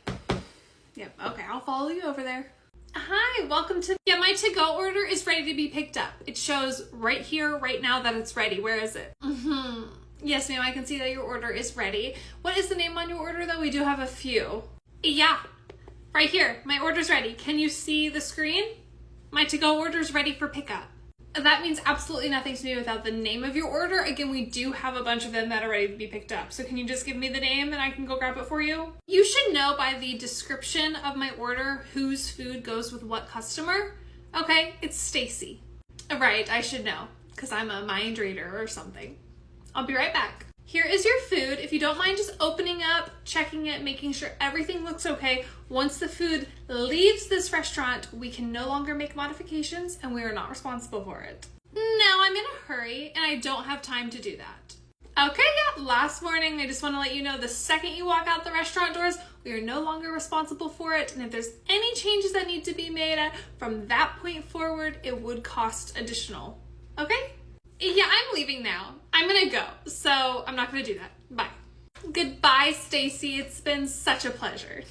[SPEAKER 1] Yep, okay, I'll follow you over there. Hi, welcome to... Yeah, my to-go order is ready to be picked up. It shows right here, right now that it's ready. Where is it? Yes, ma'am, I can see that your order is ready. What is the name on your order, though? We do have a few. Yeah. Right here, my order's ready. Can you see the screen? My to-go order's ready for pickup. That means absolutely nothing to me without the name of your order. Again, we do have a bunch of them that are ready to be picked up. So can you just give me the name and I can go grab it for you? You should know by the description of my order whose food goes with what customer. Okay, it's Stacy. Right, I should know because I'm a mind reader or something. I'll be right back. Here is your food. If you don't mind just opening up, checking it, making sure everything looks okay. Once the food leaves this restaurant, we can no longer make modifications and we are not responsible for it. No, I'm in a hurry and I don't have time to do that. Okay, yeah, last warning. I just want to let you know the second you walk out the restaurant doors, we are no longer responsible for it. And if there's any changes that need to be made from that point forward, it would cost additional. Okay? Yeah, I'm leaving now. I'm gonna go, so I'm not gonna do that. Bye. Goodbye, Stacy. It's been such a pleasure.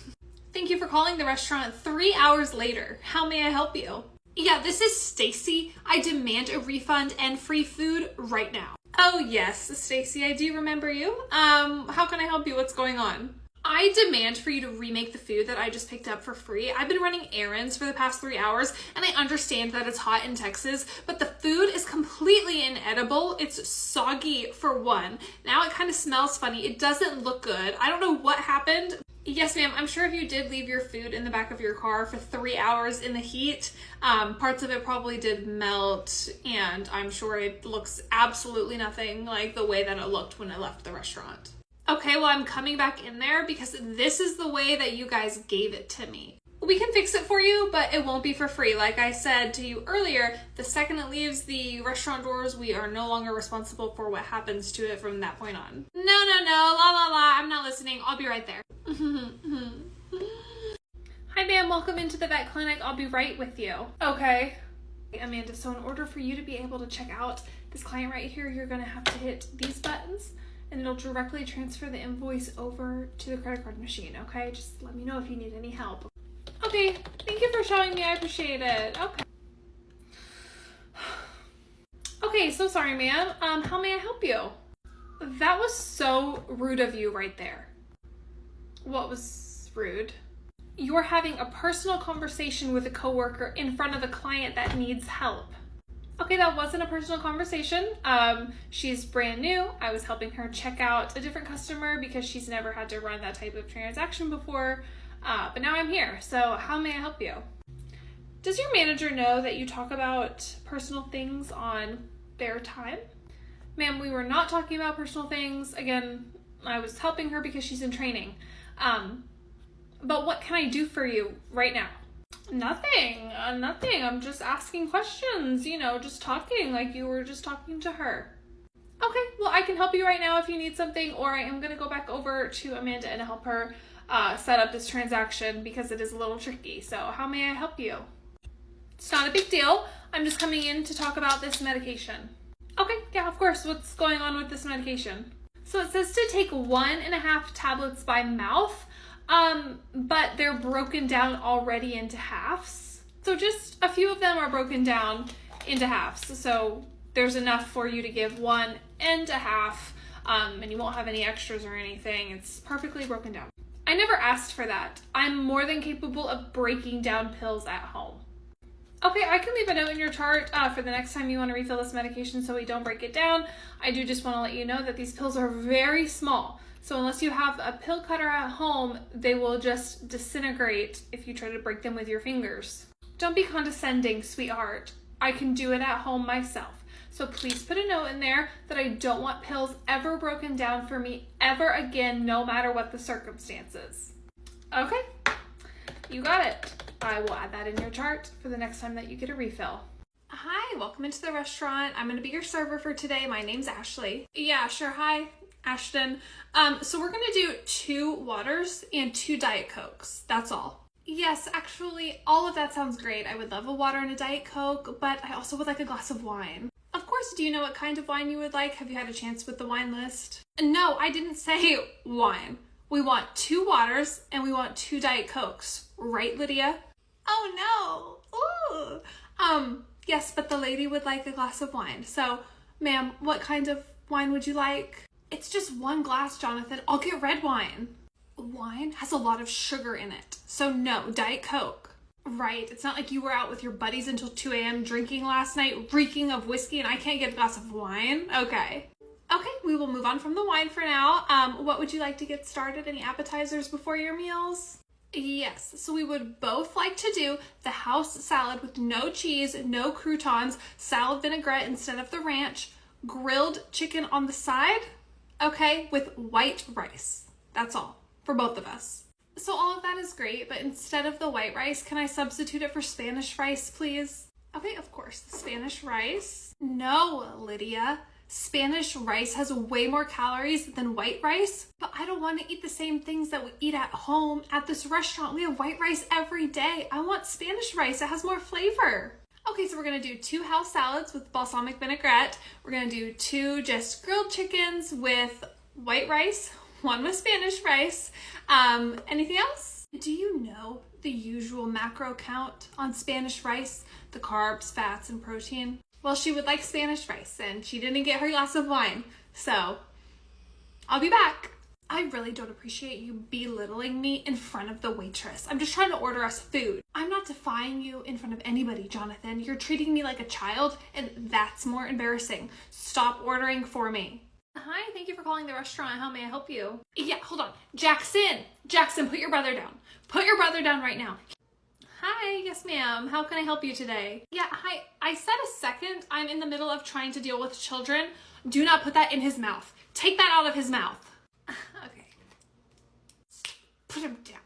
[SPEAKER 1] Thank you for calling the restaurant 3 hours later. How may I help you? Yeah, this is Stacy. I demand a refund and free food right now. Oh yes, Stacy, I do remember you. How can I help you? What's going on? I demand for you to remake the food that I just picked up for free. I've been running errands for the past 3 hours and I understand that it's hot in Texas, but the food is completely inedible. It's soggy for one. Now it kind of smells funny. It doesn't look good. I don't know what happened. Yes, ma'am. I'm sure if you did leave your food in the back of your car for 3 hours in the heat, parts of it probably did melt, and I'm sure it looks absolutely nothing like the way that it looked when I left the restaurant. Okay, well, I'm coming back in there because this is the way that you guys gave it to me. We can fix it for you, but it won't be for free. Like I said to you earlier, the second it leaves the restaurant doors, we are no longer responsible for what happens to it from that point on. No, la la la, I'm not listening. I'll be right there. Hi, ma'am, welcome into the vet clinic. I'll be right with you. Okay. Amanda, so in order for you to be able to check out this client right here, you're gonna have to hit these buttons and it'll directly transfer the invoice over to the credit card machine, okay? Just let me know if you need any help. Okay, thank you for showing me. I appreciate it. Okay. Okay, so sorry, ma'am. How may I help you? That was so rude of you right there. What was rude? You're having a personal conversation with a coworker in front of a client that needs help. Okay, that wasn't a personal conversation. She's brand new. I was helping her check out a different customer because she's never had to run that type of transaction before. But now I'm here, so how may I help you? Does your manager know that you talk about personal things on their time? Ma'am, we were not talking about personal things. Again, I was helping her because she's in training. But what can I do for you right now? Nothing. I'm just asking questions, just talking like you were just talking to her. Okay, well, I can help you right now if you need something, or I am going to go back over to Amanda and help her set up this transaction because it is a little tricky. So how may I help you? It's not a big deal. I'm just coming in to talk about this medication. Okay, yeah, of course. What's going on with this medication? So it says to take 1.5 tablets by mouth, but they're broken down already into halves. So just a few of them are broken down into halves. So there's enough for you to give 1.5, and you won't have any extras or anything. It's perfectly broken down. I never asked for that. I'm more than capable of breaking down pills at home. Okay, I can leave a note in your chart for the next time you want to refill this medication so we don't break it down. I do just want to let you know that these pills are very small. So unless you have a pill cutter at home, they will just disintegrate if you try to break them with your fingers. Don't be condescending, sweetheart. I can do it at home myself. So please put a note in there that I don't want pills ever broken down for me ever again, no matter what the circumstances. Okay, you got it. I will add that in your chart for the next time that you get a refill. Hi, welcome into the restaurant. I'm going to be your server for today. My name's Ashley. Yeah, sure. Hi, Ashton. So we're going to do 2 waters and 2 Diet Cokes. That's all. Yes, actually, all of that sounds great. I would love a water and a Diet Coke, but I also would like a glass of wine. Of course, do you know what kind of wine you would like? Have you had a chance with the wine list? No, I didn't say wine. We want 2 waters and we want 2 Diet Cokes. Right, Lydia? Oh no. Ooh. Yes, but the lady would like a glass of wine. So, ma'am, what kind of wine would you like? It's just 1 glass, Jonathan. I'll get red wine. Wine has a lot of sugar in it. So no, Diet Coke. Right, it's not like you were out with your buddies until 2 a.m. drinking last night, reeking of whiskey, and I can't get a glass of wine? Okay, we will move on from the wine for now. What would you like to get started? Any appetizers before your meals? Yes, so we would both like to do the house salad with no cheese, no croutons, salad vinaigrette instead of the ranch, grilled chicken on the side, okay, with white rice. That's all, for both of us. So all of that is great, but instead of the white rice, can I substitute it for Spanish rice, please? Okay, of course, Spanish rice. No, Lydia. Spanish rice has way more calories than white rice, but I don't want to eat the same things that we eat at home. At this restaurant, we have white rice every day. I want Spanish rice. It has more flavor. Okay, so we're going to do 2 house salads with balsamic vinaigrette. We're going to do 2 just grilled chickens with white rice, 1 with Spanish rice. Anything else? Do you know the usual macro count on Spanish rice? The carbs, fats, and protein? Well, she would like Spanish rice, and she didn't get her glass of wine. So, I'll be back. I really don't appreciate you belittling me in front of the waitress. I'm just trying to order us food. I'm not defying you in front of anybody, Jonathan. You're treating me like a child, and that's more embarrassing. Stop ordering for me. Hi, thank you for calling the restaurant. How may I help you? Yeah, hold on. Jackson, put your brother down. Put your brother down right now. Hi, yes ma'am. How can I help you today? Yeah, hi. I said a second. I'm in the middle of trying to deal with children. Do not put that in his mouth. Take that out of his mouth. Okay. Put him down.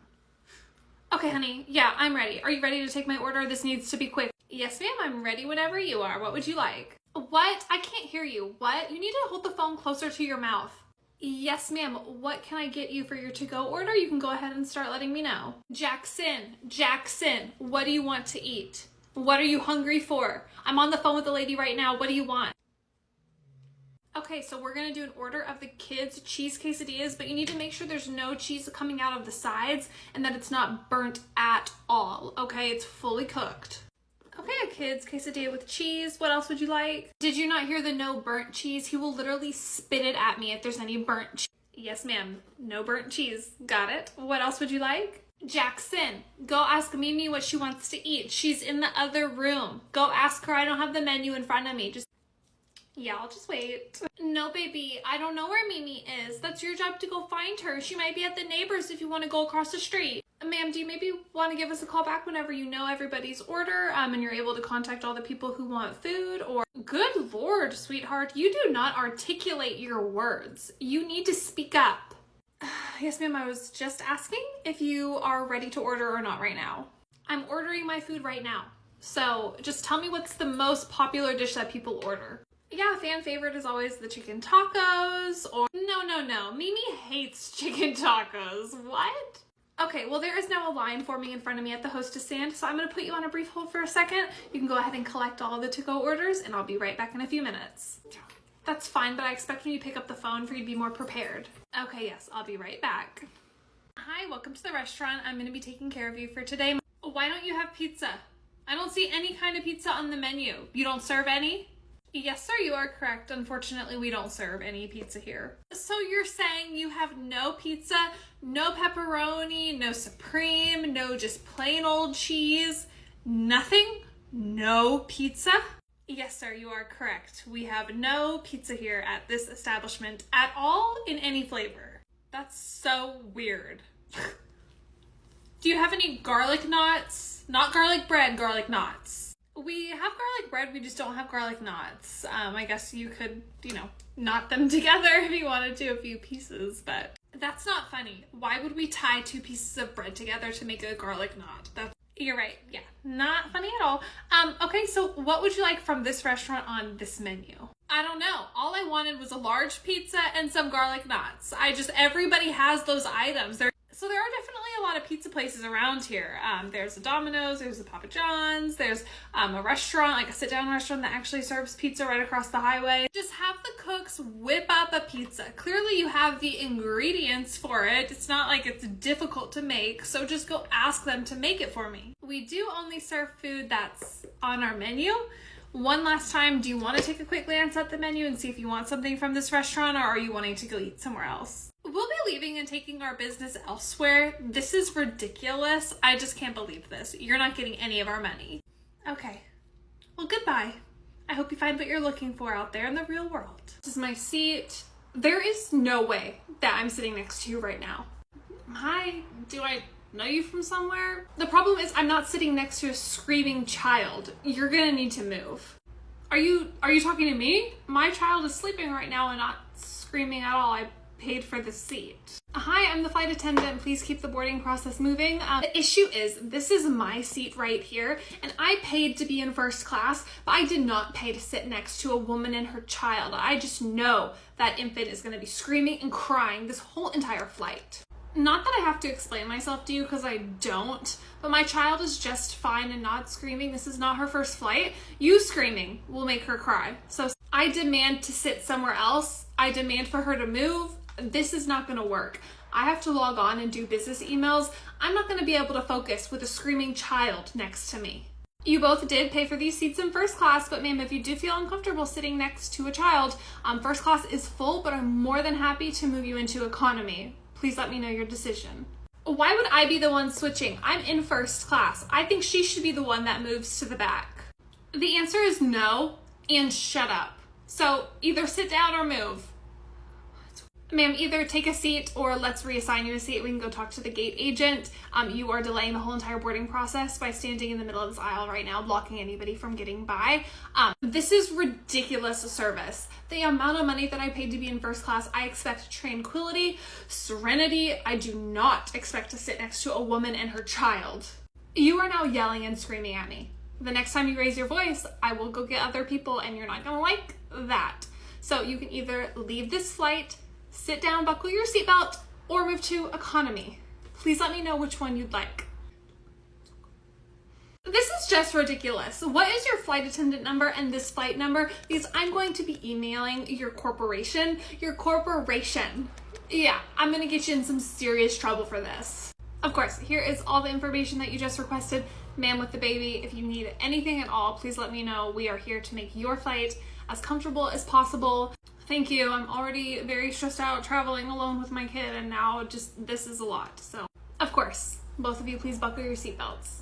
[SPEAKER 1] Okay, honey. Yeah, I'm ready. Are you ready to take my order? This needs to be quick. Yes, ma'am. I'm ready whenever you are. What would you like? What? I can't hear you. What? You need to hold the phone closer to your mouth. Yes, ma'am. What can I get you for your to-go order? You can go ahead and start letting me know. Jackson, what do you want to eat? What are you hungry for? I'm on the phone with the lady right now. What do you want? Okay, so we're gonna do an order of the kids' cheese quesadillas, but you need to make sure there's no cheese coming out of the sides and that it's not burnt at all, okay? It's fully cooked. Okay, a kid's quesadilla with cheese. What else would you like? Did you not hear the no burnt cheese? He will literally spit it at me if there's any burnt cheese. Yes, ma'am. No burnt cheese. Got it. What else would you like? Jackson, go ask Mimi what she wants to eat. She's in the other room. Go ask her. I don't have the menu in front of me. Yeah, I'll just wait. No, baby, I don't know where Mimi is. That's your job to go find her. She might be at the neighbors if you want to go across the street. Ma'am, do you maybe want to give us a call back whenever you know everybody's order and you're able to contact all the people who want food? Or, good Lord, sweetheart, you do not articulate your words. You need to speak up. Yes, ma'am, I was just asking if you are ready to order or not right now. I'm ordering my food right now. So just tell me what's the most popular dish that people order. Yeah, fan favorite is always the chicken tacos, or no. Mimi hates chicken tacos. What? Okay, well there is now a line forming in front of me at the hostess stand, so I'm gonna put you on a brief hold for a second. You can go ahead and collect all the to-go orders, and I'll be right back in a few minutes. That's fine, but I expect when you pick up the phone for you to be more prepared. Okay, yes, I'll be right back. Hi, welcome to the restaurant. I'm gonna be taking care of you for today. Why don't you have pizza? I don't see any kind of pizza on the menu. You don't serve any? Yes, sir, you are correct. Unfortunately, we don't serve any pizza here. So you're saying you have no pizza, no pepperoni, no supreme, no just plain old cheese, nothing? No pizza? Yes, sir, you are correct. We have no pizza here at this establishment at all in any flavor. That's so weird. Do you have any garlic knots? Not garlic bread, garlic knots. We have garlic bread, we just don't have garlic knots. I guess you could, knot them together if you wanted to, a few pieces, but that's not funny. Why would we tie two pieces of bread together to make a garlic knot? You're right, yeah, not funny at all. Okay, so what would you like from this restaurant on this menu? I don't know. All I wanted was a large pizza and some garlic knots. Everybody has those items. So there are definitely a lot of pizza places around here. There's a Domino's, there's a Papa John's, there's a restaurant, like a sit-down restaurant that actually serves pizza right across the highway. Just have the cooks whip up a pizza. Clearly you have the ingredients for it. It's not like it's difficult to make, so just go ask them to make it for me. We do only serve food that's on our menu. One last time, do you want to take a quick glance at the menu and see if you want something from this restaurant, or are you wanting to go eat somewhere else? We'll be leaving and taking our business elsewhere. This is ridiculous. I just can't believe this. You're not getting any of our money. Okay. Well, goodbye. I hope you find what you're looking for out there in the real world. This is my seat. There is no way that I'm sitting next to you right now. Hi, do I know you from somewhere? The problem is I'm not sitting next to a screaming child. You're gonna need to move. Are you talking to me? My child is sleeping right now and not screaming at all. I paid for the seat. Hi, I'm the flight attendant. Please keep the boarding process moving. The issue is this is my seat right here, and I paid to be in first class, but I did not pay to sit next to a woman and her child. I just know that infant is going to be screaming and crying this whole entire flight. Not that I have to explain myself to you, because I don't, but my child is just fine and not screaming. This is not her first flight. You screaming will make her cry. So I demand to sit somewhere else. I demand for her to move. This is not going to work. I have to log on and do business emails. I'm not going to be able to focus with a screaming child next to me. You both did pay for these seats in first class, but ma'am, if you do feel uncomfortable sitting next to a child, first class is full, but I'm more than happy to move you into economy. Please let me know your decision. Why would I be the one switching? I'm in first class. I think she should be the one that moves to the back. The answer is no, and shut up. So either sit down or move. Ma'am, either take a seat or let's reassign you a seat. We can go talk to the gate agent. You are delaying the whole entire boarding process by standing in the middle of this aisle right now, blocking anybody from getting by. This is ridiculous service. The amount of money that I paid to be in first class, I expect tranquility, serenity. I do not expect to sit next to a woman and her child. You are now yelling and screaming at me. The next time you raise your voice, I will go get other people and you're not gonna like that. So you can either leave this flight, sit down, buckle your seatbelt, or move to economy. Please let me know which one you'd like. This is just ridiculous. What is your flight attendant number and this flight number? Because I'm going to be emailing your corporation. Yeah, I'm gonna get you in some serious trouble for this. Of course, here is all the information that you just requested. Ma'am with the baby, if you need anything at all, please let me know. We are here to make your flight as comfortable as possible. Thank you. I'm already very stressed out traveling alone with my kid, and now just this is a lot. So, of course, both of you, please buckle your seatbelts.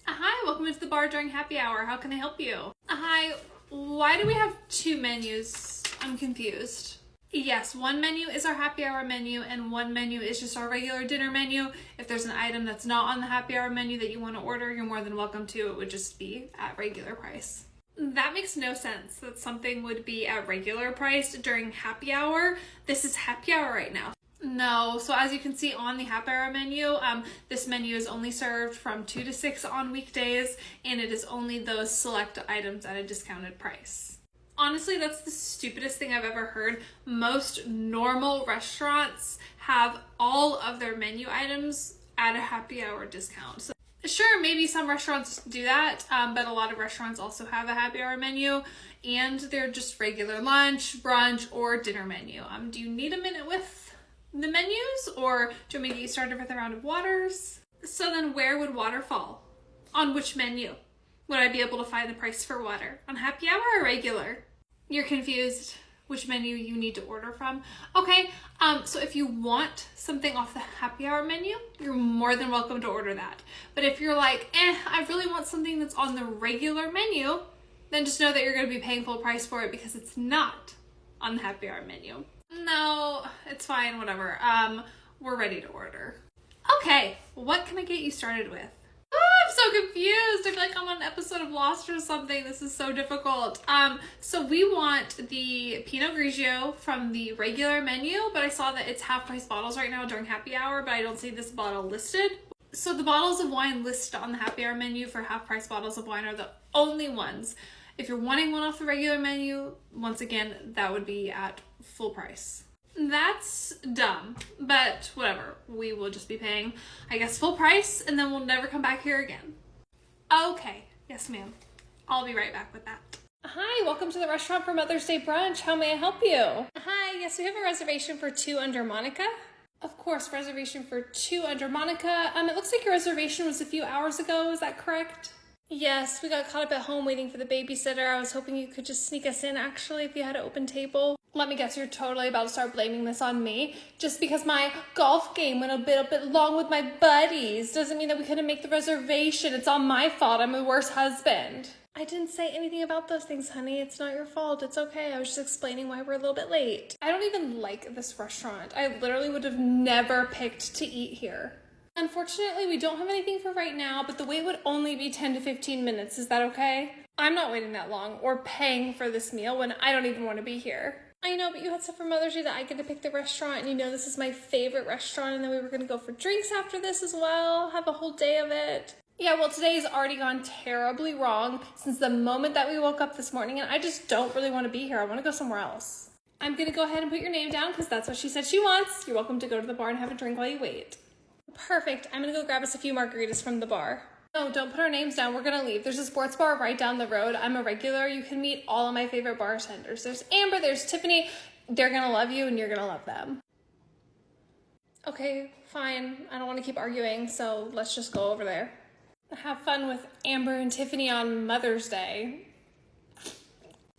[SPEAKER 1] Hi, welcome into the bar during happy hour. How can I help you? Hi, why do we have two menus? I'm confused. Yes, one menu is our happy hour menu, and one menu is just our regular dinner menu. If there's an item that's not on the happy hour menu that you want to order, you're more than welcome to. It would just be at regular price. That makes no sense that something would be at regular price during happy hour. This is happy hour right now. No, so as you can see on the happy hour menu, this menu is only served from 2 to 6 on weekdays, and it is only those select items at a discounted price. Honestly, that's the stupidest thing I've ever heard. Most normal restaurants have all of their menu items at a happy hour discount. So sure, maybe some restaurants do that, but a lot of restaurants also have a happy hour menu, and they're just regular lunch, brunch, or dinner menu. Do you need a minute with the menus, or do you want me to get you started with a round of waters? So then where would water fall? On which menu? Would I be able to find the price for water? On happy hour or regular? You're confused which menu you need to order from. Okay, so if you want something off the happy hour menu, you're more than welcome to order that. But if you're like, I really want something that's on the regular menu, then just know that you're gonna be paying full price for it because it's not on the happy hour menu. No, it's fine, whatever. We're ready to order. Okay, what can I get you started with? Oh, I'm so confused. I feel like I'm on an episode of Lost or something. This is so difficult. So we want the Pinot Grigio from the regular menu, but I saw that it's half price bottles right now during happy hour, but I don't see this bottle listed. So the bottles of wine listed on the happy hour menu for half price bottles of wine are the only ones. If you're wanting one off the regular menu, once again, that would be at full price. That's dumb, but whatever. We will just be paying, I guess, full price, and then we'll never come back here again. Okay. Yes, ma'am. I'll be right back with that. Hi, welcome to the restaurant for Mother's Day brunch. How may I help you? Hi, yes, we have a reservation for 2 under Monica. Of course, reservation for 2 under Monica. It looks like your reservation was a few hours ago. Is that correct? Yes, we got caught up at home waiting for the babysitter. I was hoping you could just sneak us in, actually, if you had an open table. Let me guess, you're totally about to start blaming this on me. Just because my golf game went a bit long with my buddies doesn't mean that we couldn't make the reservation. It's all my fault. I'm a worse husband. I didn't say anything about those things, honey. It's not your fault. It's okay. I was just explaining why we're a little bit late. I don't even like this restaurant. I literally would have never picked to eat here. Unfortunately, we don't have anything for right now, but the wait would only be 10 to 15 minutes. Is that okay? I'm not waiting that long or paying for this meal when I don't even want to be here. I know, but you had stuff for Mother's Day that I get to pick the restaurant, and you know this is my favorite restaurant, and then we were going to go for drinks after this as well, have a whole day of it. Yeah, well, today's already gone terribly wrong since the moment that we woke up this morning, and I just don't really want to be here. I want to go somewhere else. I'm going to go ahead and put your name down because that's what she said she wants. You're welcome to go to the bar and have a drink while you wait. Perfect. I'm going to go grab us a few margaritas from the bar. No, don't put our names down. We're going to leave. There's a sports bar right down the road. I'm a regular. You can meet all of my favorite bartenders. There's Amber, there's Tiffany. They're going to love you and you're going to love them. Okay, fine. I don't want to keep arguing, so let's just go over there. Have fun with Amber and Tiffany on Mother's Day.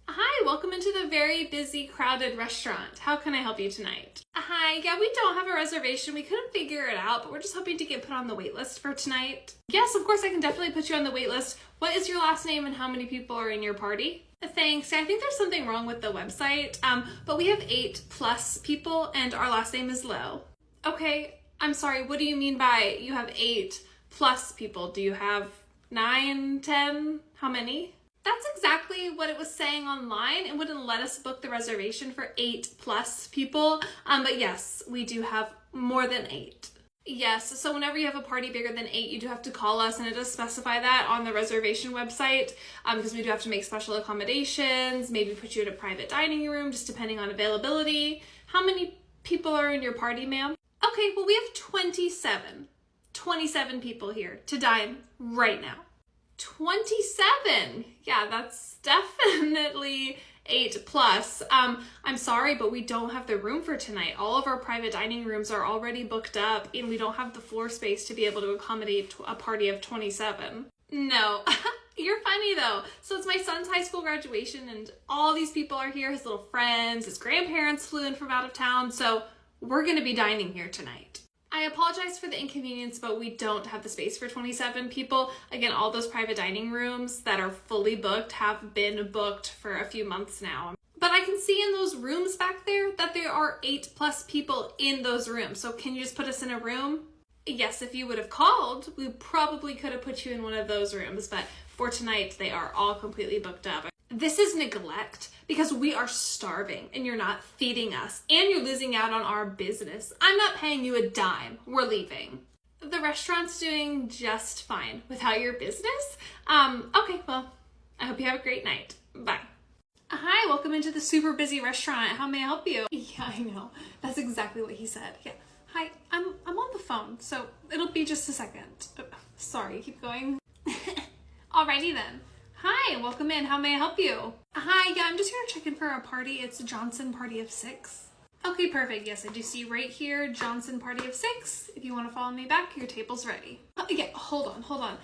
[SPEAKER 1] Hi, welcome into the very busy, crowded restaurant. How can I help you tonight? Hi, yeah, we don't have a reservation. We couldn't figure it out, but we're just hoping to get put on the wait list for tonight. Yes, of course, I can definitely put you on the wait list. What is your last name and how many people are in your party? Thanks. I think there's something wrong with the website, but we have 8+ people and our last name is Lowe. Okay, I'm sorry, what do you mean by you have 8+ people? Do you have 9, 10? How many? That's exactly what it was saying online. It wouldn't let us book the reservation for 8+ people, but yes, we do have more than 8. Yes, so whenever you have a party bigger than 8, you do have to call us, and it does specify that on the reservation website, because we do have to make special accommodations, maybe put you in a private dining room, just depending on availability. How many people are in your party, ma'am? Okay, well, we have 27 people here to dine right now. 27! Yeah, that's definitely 8+. I'm sorry, but we don't have the room for tonight. All of our private dining rooms are already booked up, and we don't have the floor space to be able to accommodate a party of 27. No, you're funny though. So it's my son's high school graduation, and all these people are here, his little friends, his grandparents flew in from out of town, so we're gonna be dining here tonight. I apologize for the inconvenience, but we don't have the space for 27 people. Again, all those private dining rooms that are fully booked have been booked for a few months now. But I can see in those rooms back there that there are 8+ people in those rooms. So can you just put us in a room? Yes, if you would have called, we probably could have put you in one of those rooms, but for tonight, they are all completely booked up. This is neglect because we are starving and you're not feeding us and you're losing out on our business. I'm not paying you a dime. We're leaving. The restaurant's doing just fine without your business. Okay, well, I hope you have a great night. Bye. Hi, welcome into the super busy restaurant. How may I help you? Yeah, I know. That's exactly what he said. Yeah. Hi, I'm on the phone, so it'll be just a second. Sorry, keep going. Alrighty then. Hi, welcome in. How may I help you? Hi, yeah, I'm just here to check in for a party. It's Johnson Party of 6. Okay, perfect. Yes, I do see right here, Johnson Party of 6. If you want to follow me back, your table's ready. Yeah, hold on.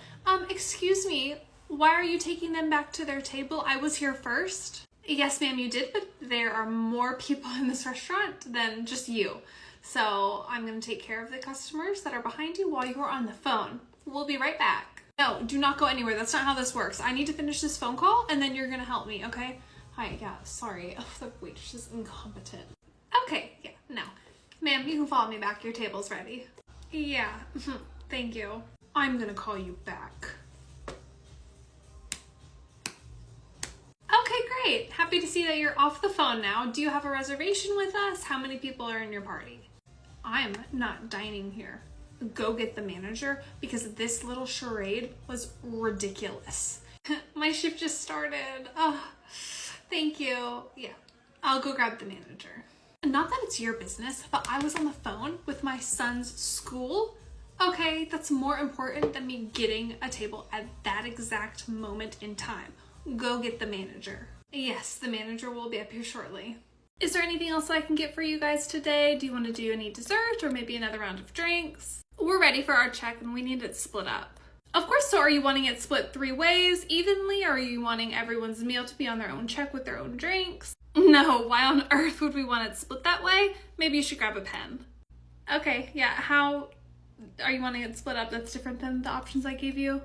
[SPEAKER 1] Excuse me, why are you taking them back to their table? I was here first. Yes, ma'am, you did, but there are more people in this restaurant than just you. So I'm going to take care of the customers that are behind you while you're on the phone. We'll be right back. No, do not go anywhere. That's not how this works. I need to finish this phone call and then you're going to help me, okay? Hi, yeah, sorry. Oh, the waitress is incompetent. Okay, yeah, no. Ma'am, you can follow me back. Your table's ready. Yeah, thank you. I'm going to call you back. Okay, great. Happy to see that you're off the phone now. Do you have a reservation with us? How many people are in your party? I'm not dining here. Go get the manager because this little charade was ridiculous. My shift just started. Oh, thank you. Yeah, I'll go grab the manager. Not that it's your business, but I was on the phone with my son's school. Okay, that's more important than me getting a table at that exact moment in time. Go get the manager. Yes, the manager will be up here shortly. Is there anything else I can get for you guys today? Do you want to do any dessert or maybe another round of drinks? We're ready for our check and we need it split up. Of course, so are you wanting it split 3 ways evenly, or are you wanting everyone's meal to be on their own check with their own drinks? No, why on earth would we want it split that way? Maybe you should grab a pen. Okay, yeah, how are you wanting it split up? That's different than the options I gave you.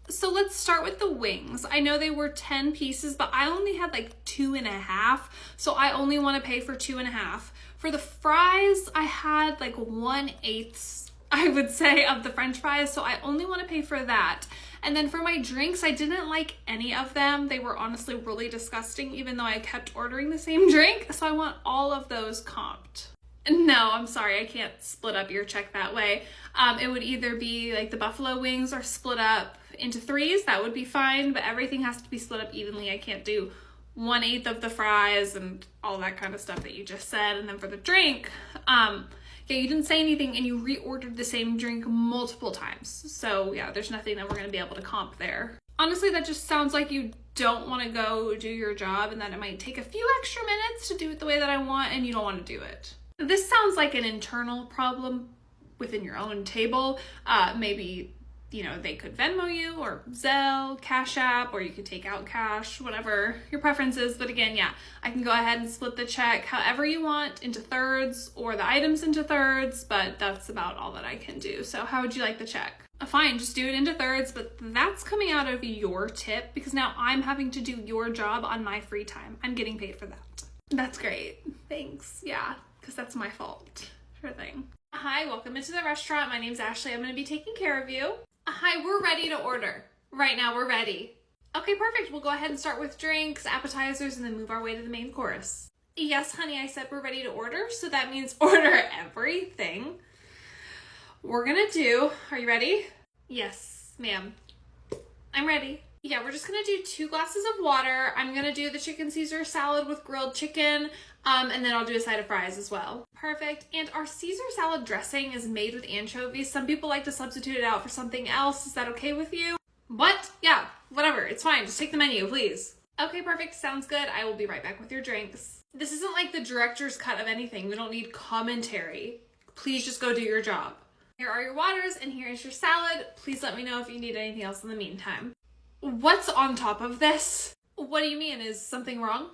[SPEAKER 1] So let's start with the wings. I know they were 10 pieces, but I only had like 2.5, so I only want to pay for 2.5. For the fries, I had like 1/8, I would say, of the French fries, so I only want to pay for that. And then for my drinks, I didn't like any of them. They were honestly really disgusting, even though I kept ordering the same drink, so I want all of those comped. No, I'm sorry, I can't split up your check that way. It would either be like the buffalo wings are split up into 3s, that would be fine, but everything has to be split up evenly. I can't do 1/8 of the fries and all that kind of stuff that you just said. And then for the drink, yeah, you didn't say anything and you reordered the same drink multiple times. So yeah, there's nothing that we're gonna be able to comp there. Honestly, that just sounds like you don't want to go do your job and that it might take a few extra minutes to do it the way that I want and you don't want to do it. This sounds like an internal problem within your own table. Maybe, you know, they could Venmo you or Zelle, Cash App, or you could take out cash, whatever your preference is. But again, yeah, I can go ahead and split the check however you want, into thirds or the items into thirds, but that's about all that I can do. So how would you like the check? Fine, just do it into thirds, but that's coming out of your tip because now I'm having to do your job on my free time. I'm getting paid for that. That's great. Thanks. Yeah, because that's my fault. Sure thing. Hi, welcome into the restaurant. My name's Ashley. I'm going to be taking care of you. Hi, we're ready to order. Right now, we're ready. Okay, perfect. We'll go ahead and start with drinks, appetizers, and then move our way to the main course. Yes, honey, I said we're ready to order, so that means order everything. We're gonna do, are you ready? Yes, ma'am. I'm ready. Yeah, we're just gonna do 2 glasses of water. I'm gonna do the chicken Caesar salad with grilled chicken, and then I'll do a side of fries as well. Perfect. And our Caesar salad dressing is made with anchovies. Some people like to substitute it out for something else. Is that okay with you? What? Yeah, whatever. It's fine. Just take the menu, please. Okay, perfect. Sounds good. I will be right back with your drinks. This isn't like the director's cut of anything. We don't need commentary. Please just go do your job. Here are your waters and here is your salad. Please let me know if you need anything else in the meantime. What's on top of this? What do you mean? Is something wrong?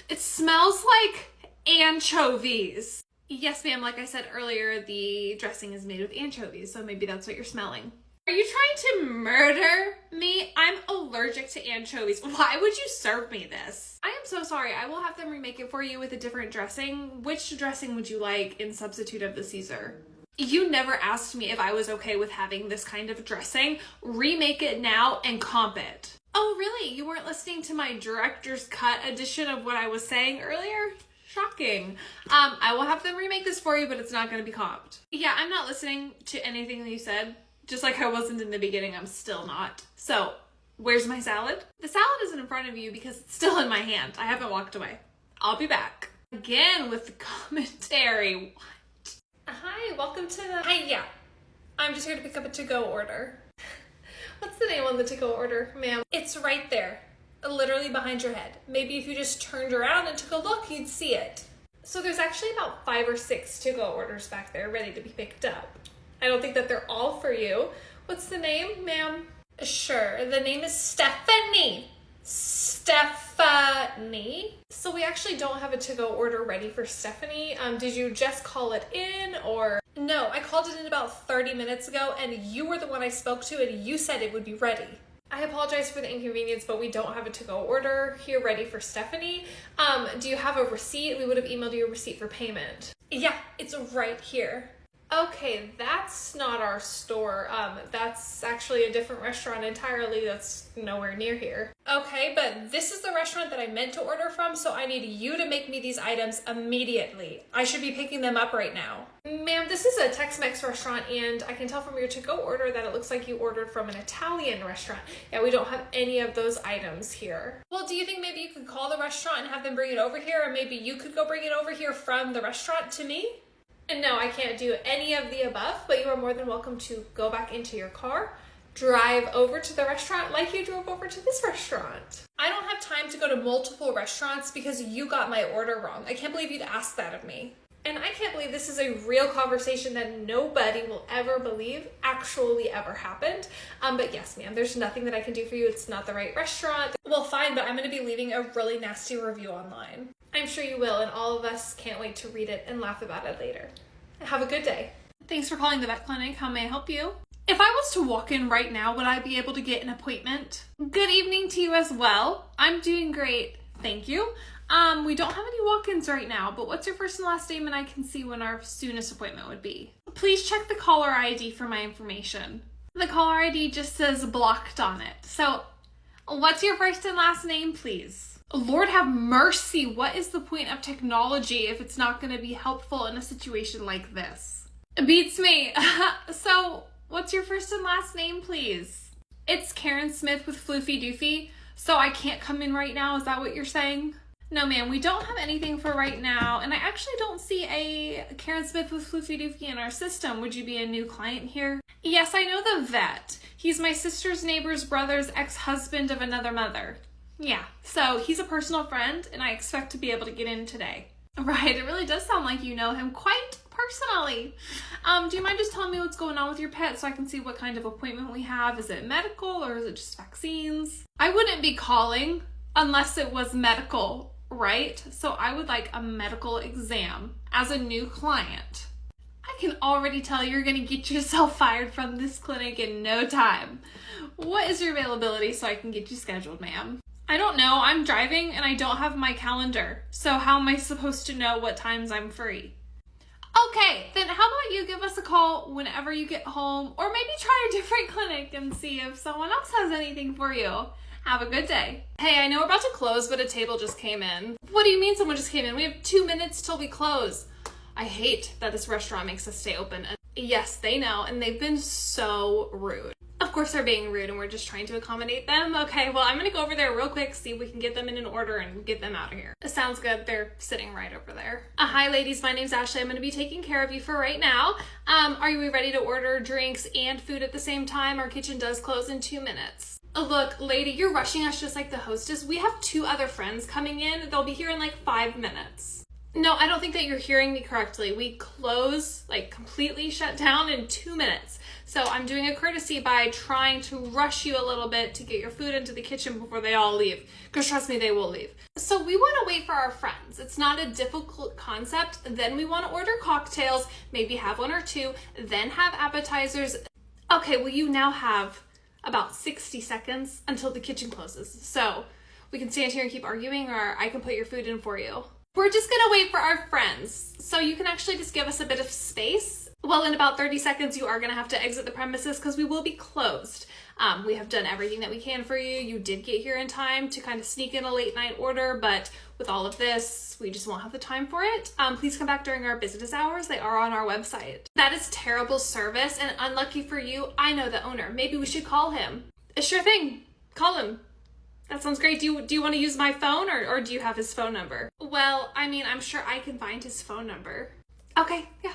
[SPEAKER 1] It smells like anchovies. Yes, ma'am. Like I said earlier, the dressing is made with anchovies, so maybe that's what you're smelling. Are you trying to murder me? I'm allergic to anchovies. Why would you serve me this? I am so sorry. I will have them remake it for you with a different dressing. Which dressing would you like in substitute of the Caesar? You never asked me if I was okay with having this kind of dressing. Remake it now and comp it. Oh, really? You weren't listening to my director's cut edition of what I was saying earlier? Shocking. I will have them remake this for you, but it's not going to be comped. Yeah, I'm not listening to anything that you said. Just like I wasn't in the beginning, I'm still not. So, where's my salad? The salad isn't in front of you because it's still in my hand. I haven't walked away. I'll be back. Again with the commentary. What? Hi, welcome to the... Hi, yeah. I'm just here to pick up a to-go order. What's the name on the to-go order, ma'am? It's right there. Literally behind your head. Maybe if you just turned around and took a look, you'd see it. So there's actually about 5 or 6 to-go orders back there ready to be picked up. I don't think that they're all for you. What's the name, ma'am? Sure, the name is Stephanie. Stephanie? So we actually don't have a to-go order ready for Stephanie. Did you just call it in or? No, I called it in about 30 minutes ago and you were the one I spoke to and you said it would be ready. I apologize for the inconvenience, but we don't have a to-go order here ready for Stephanie. Do you have a receipt? We would have emailed you a receipt for payment. Yeah, it's right here. Okay, that's not our store. That's actually a different restaurant entirely that's nowhere near here. Okay, but this is the restaurant that I meant to order from, so I need you to make me these items immediately. I should be picking them up right now. Ma'am, this is a Tex-Mex restaurant, and I can tell from your to-go order that it looks like you ordered from an Italian restaurant. Yeah, we don't have any of those items here. Well, do you think maybe you could call the restaurant and have them bring it over here, or maybe you could go bring it over here from the restaurant to me? And no, I can't do any of the above, but you are more than welcome to go back into your car, drive over to the restaurant like you drove over to this restaurant. I don't have time to go to multiple restaurants because you got my order wrong. I can't believe you'd ask that of me. And I can't believe this is a real conversation that nobody will ever believe actually ever happened. But yes, ma'am, there's nothing that I can do for you. It's not the right restaurant. Well, fine, but I'm going to be leaving a really nasty review online. I'm sure you will, and all of us can't wait to read it and laugh about it later. Have a good day. Thanks for calling the vet clinic. How may I help you? If I was to walk in right now, would I be able to get an appointment? Good evening to you as well. I'm doing great. Thank you. We don't have any walk-ins right now, but what's your first and last name and I can see when our soonest appointment would be. Please check the caller ID for my information. The caller ID just says blocked on it. So what's your first and last name, please? Lord have mercy, what is the point of technology if it's not going to be helpful in a situation like this? It beats me. So, what's your first and last name, please? It's Karen Smith with Floofy Doofy, so I can't come in right now, is that what you're saying? No, ma'am, we don't have anything for right now, and I actually don't see a Karen Smith with Floofy Doofy in our system. Would you be a new client here? Yes, I know the vet. He's my sister's neighbor's brother's ex-husband of another mother. Yeah, so he's a personal friend, and I expect to be able to get in today. Right, it really does sound like you know him quite personally. Do you mind just telling me what's going on with your pet so I can see what kind of appointment we have? Is it medical or is it just vaccines? I wouldn't be calling unless it was medical, right? So I would like a medical exam as a new client. I I can already tell you're gonna get yourself fired from this clinic in no time. What is your availability so I can get you scheduled, ma'am? I don't know. I'm driving and I don't have my calendar. So how am I supposed to know what times I'm free? Okay, then how about you give us a call whenever you get home, or maybe try a different clinic and see if someone else has anything for you. Have a good day. Hey, I know we're about to close, but a table just came in. What do you mean someone just came in? We have 2 minutes till we close. I hate that this restaurant makes us stay open. Yes, they know, and they've been so rude. Of course they're being rude and we're just trying to accommodate them. Okay, well, I'm gonna go over there real quick, see if we can get them in an order and get them out of here. Sounds good. They're sitting right over there. Hi, ladies. My name's Ashley. I'm gonna be taking care of you for right now. Are you ready to order drinks and food at the same time? Our kitchen does close in 2 minutes. Look, lady, you're rushing us just like the hostess. We have 2 other friends coming in. They'll be here in like 5 minutes. No, I don't think that you're hearing me correctly. We close, like completely shut down in 2 minutes. So I'm doing a courtesy by trying to rush you a little bit to get your food into the kitchen before they all leave. Because trust me, they will leave. So we want to wait for our friends. It's not a difficult concept. Then we want to order cocktails, maybe have 1 or 2, then have appetizers. Okay, well, you now have about 60 seconds until the kitchen closes. So we can stand here and keep arguing, or I can put your food in for you. We're just gonna wait for our friends. So you can actually just give us a bit of space. Well, in about 30 seconds, you are gonna have to exit the premises because we will be closed. We have done everything that we can for you. You did get here in time to kind of sneak in a late night order, but with all of this, we just won't have the time for it. Please come back during our business hours. They are on our website. That is terrible service, and unlucky for you, I know the owner. Maybe we should call him. Sure thing. Call him. That sounds great. Do you want to use my phone, or do you have his phone number? Well, I mean, I'm sure I can find his phone number. Okay, yeah.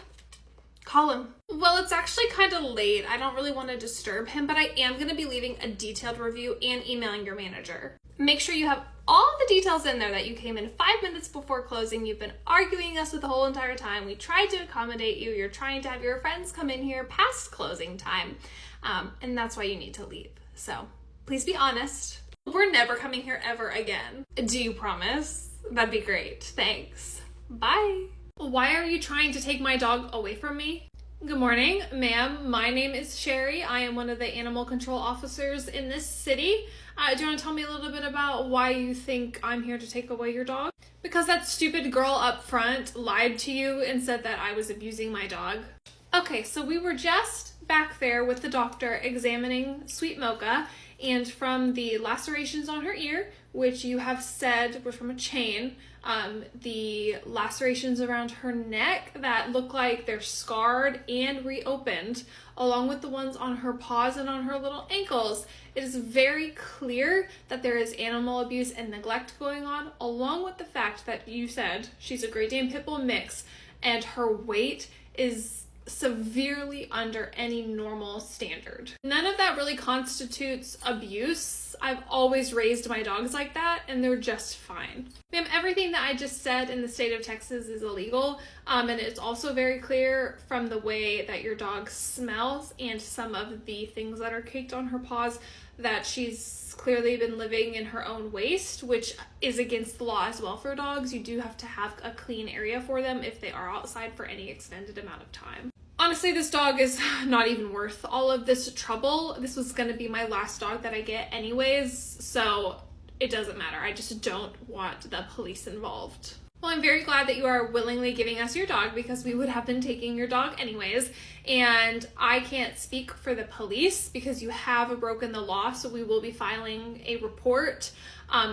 [SPEAKER 1] Call him. Well, it's actually kind of late. I don't really want to disturb him, but I am going to be leaving a detailed review and emailing your manager. Make sure you have all the details in there that you came in 5 minutes before closing. You've been arguing us with the whole entire time. We tried to accommodate you. You're trying to have your friends come in here past closing time. And that's why you need to leave. So please be honest. We're never coming here ever again. Do you promise? That'd be great. Thanks. Bye. Why are you trying to take my dog away from me? Good morning, ma'am. My name is Sherry. I am one of the animal control officers in this city. Do you want to tell me a little bit about why you think I'm here to take away your dog? Because that stupid girl up front lied to you and said that I was abusing my dog. Okay, so we were just back there with the doctor examining Sweet Mocha, and from the lacerations on her ear, which you have said were from a chain, the lacerations around her neck that look like they're scarred and reopened, along with the ones on her paws and on her little ankles, it is very clear that there is animal abuse and neglect going on, along with the fact that you said she's a Great Dane Pit Bull mix and her weight is severely under any normal standard. None of that really constitutes abuse. I've always raised my dogs like that and they're just fine. Ma'am, everything that I just said in the state of Texas is illegal, and it's also very clear from the way that your dog smells and some of the things that are caked on her paws that she's clearly been living in her own waste, which is against the law as well for dogs. You do have to have a clean area for them if they are outside for any extended amount of time. Honestly, this dog is not even worth all of this trouble. This was going to be my last dog that I get anyways, so it doesn't matter. I just don't want the police involved. Well, I'm very glad that you are willingly giving us your dog because we would have been taking your dog anyways, and I can't speak for the police because you have broken the law, so we will be filing a report.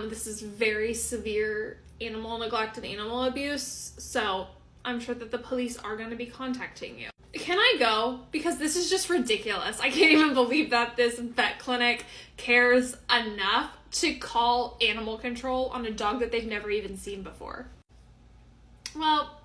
[SPEAKER 1] This is very severe animal neglect and animal abuse, so I'm sure that the police are going to be contacting you. Can I go? Because this is just ridiculous. I can't even believe that this vet clinic cares enough to call animal control on a dog that they've never even seen before. Well,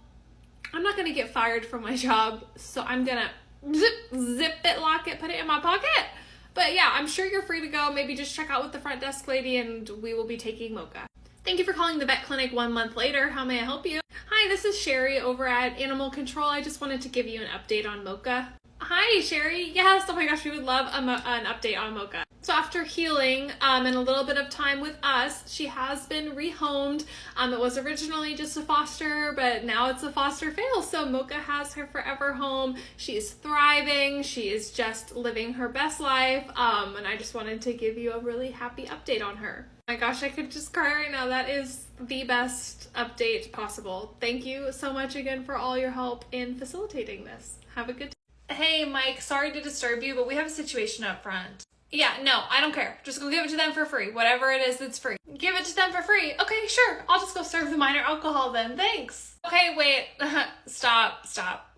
[SPEAKER 1] I'm not going to get fired from my job, so I'm going to zip it, lock it, put it in my pocket. But yeah, I'm sure you're free to go. Maybe just check out with the front desk lady and we will be taking Mocha. Thank you for calling the vet clinic 1 month later. How may I help you? Hi, this is Sherry over at Animal Control. I just wanted to give you an update on Mocha. Hi, Sherry. Yes, oh my gosh, we would love an update on Mocha. So after healing and a little bit of time with us, she has been rehomed. It was originally just a foster, but now it's a foster fail. So Mocha has her forever home. She is thriving. She is just living her best life. And I just wanted to give you a really happy update on her. Oh my gosh, I could just cry right now. That is the best update possible. Thank you so much again for all your help in facilitating this. Have a good day. Hey, Mike, sorry to disturb you, but we have a situation up front. Yeah, no, I don't care. Just go give it to them for free. Whatever it is that's free. Give it to them for free. Okay, sure. I'll just go serve the minor alcohol then. Thanks. Okay, wait. Stop.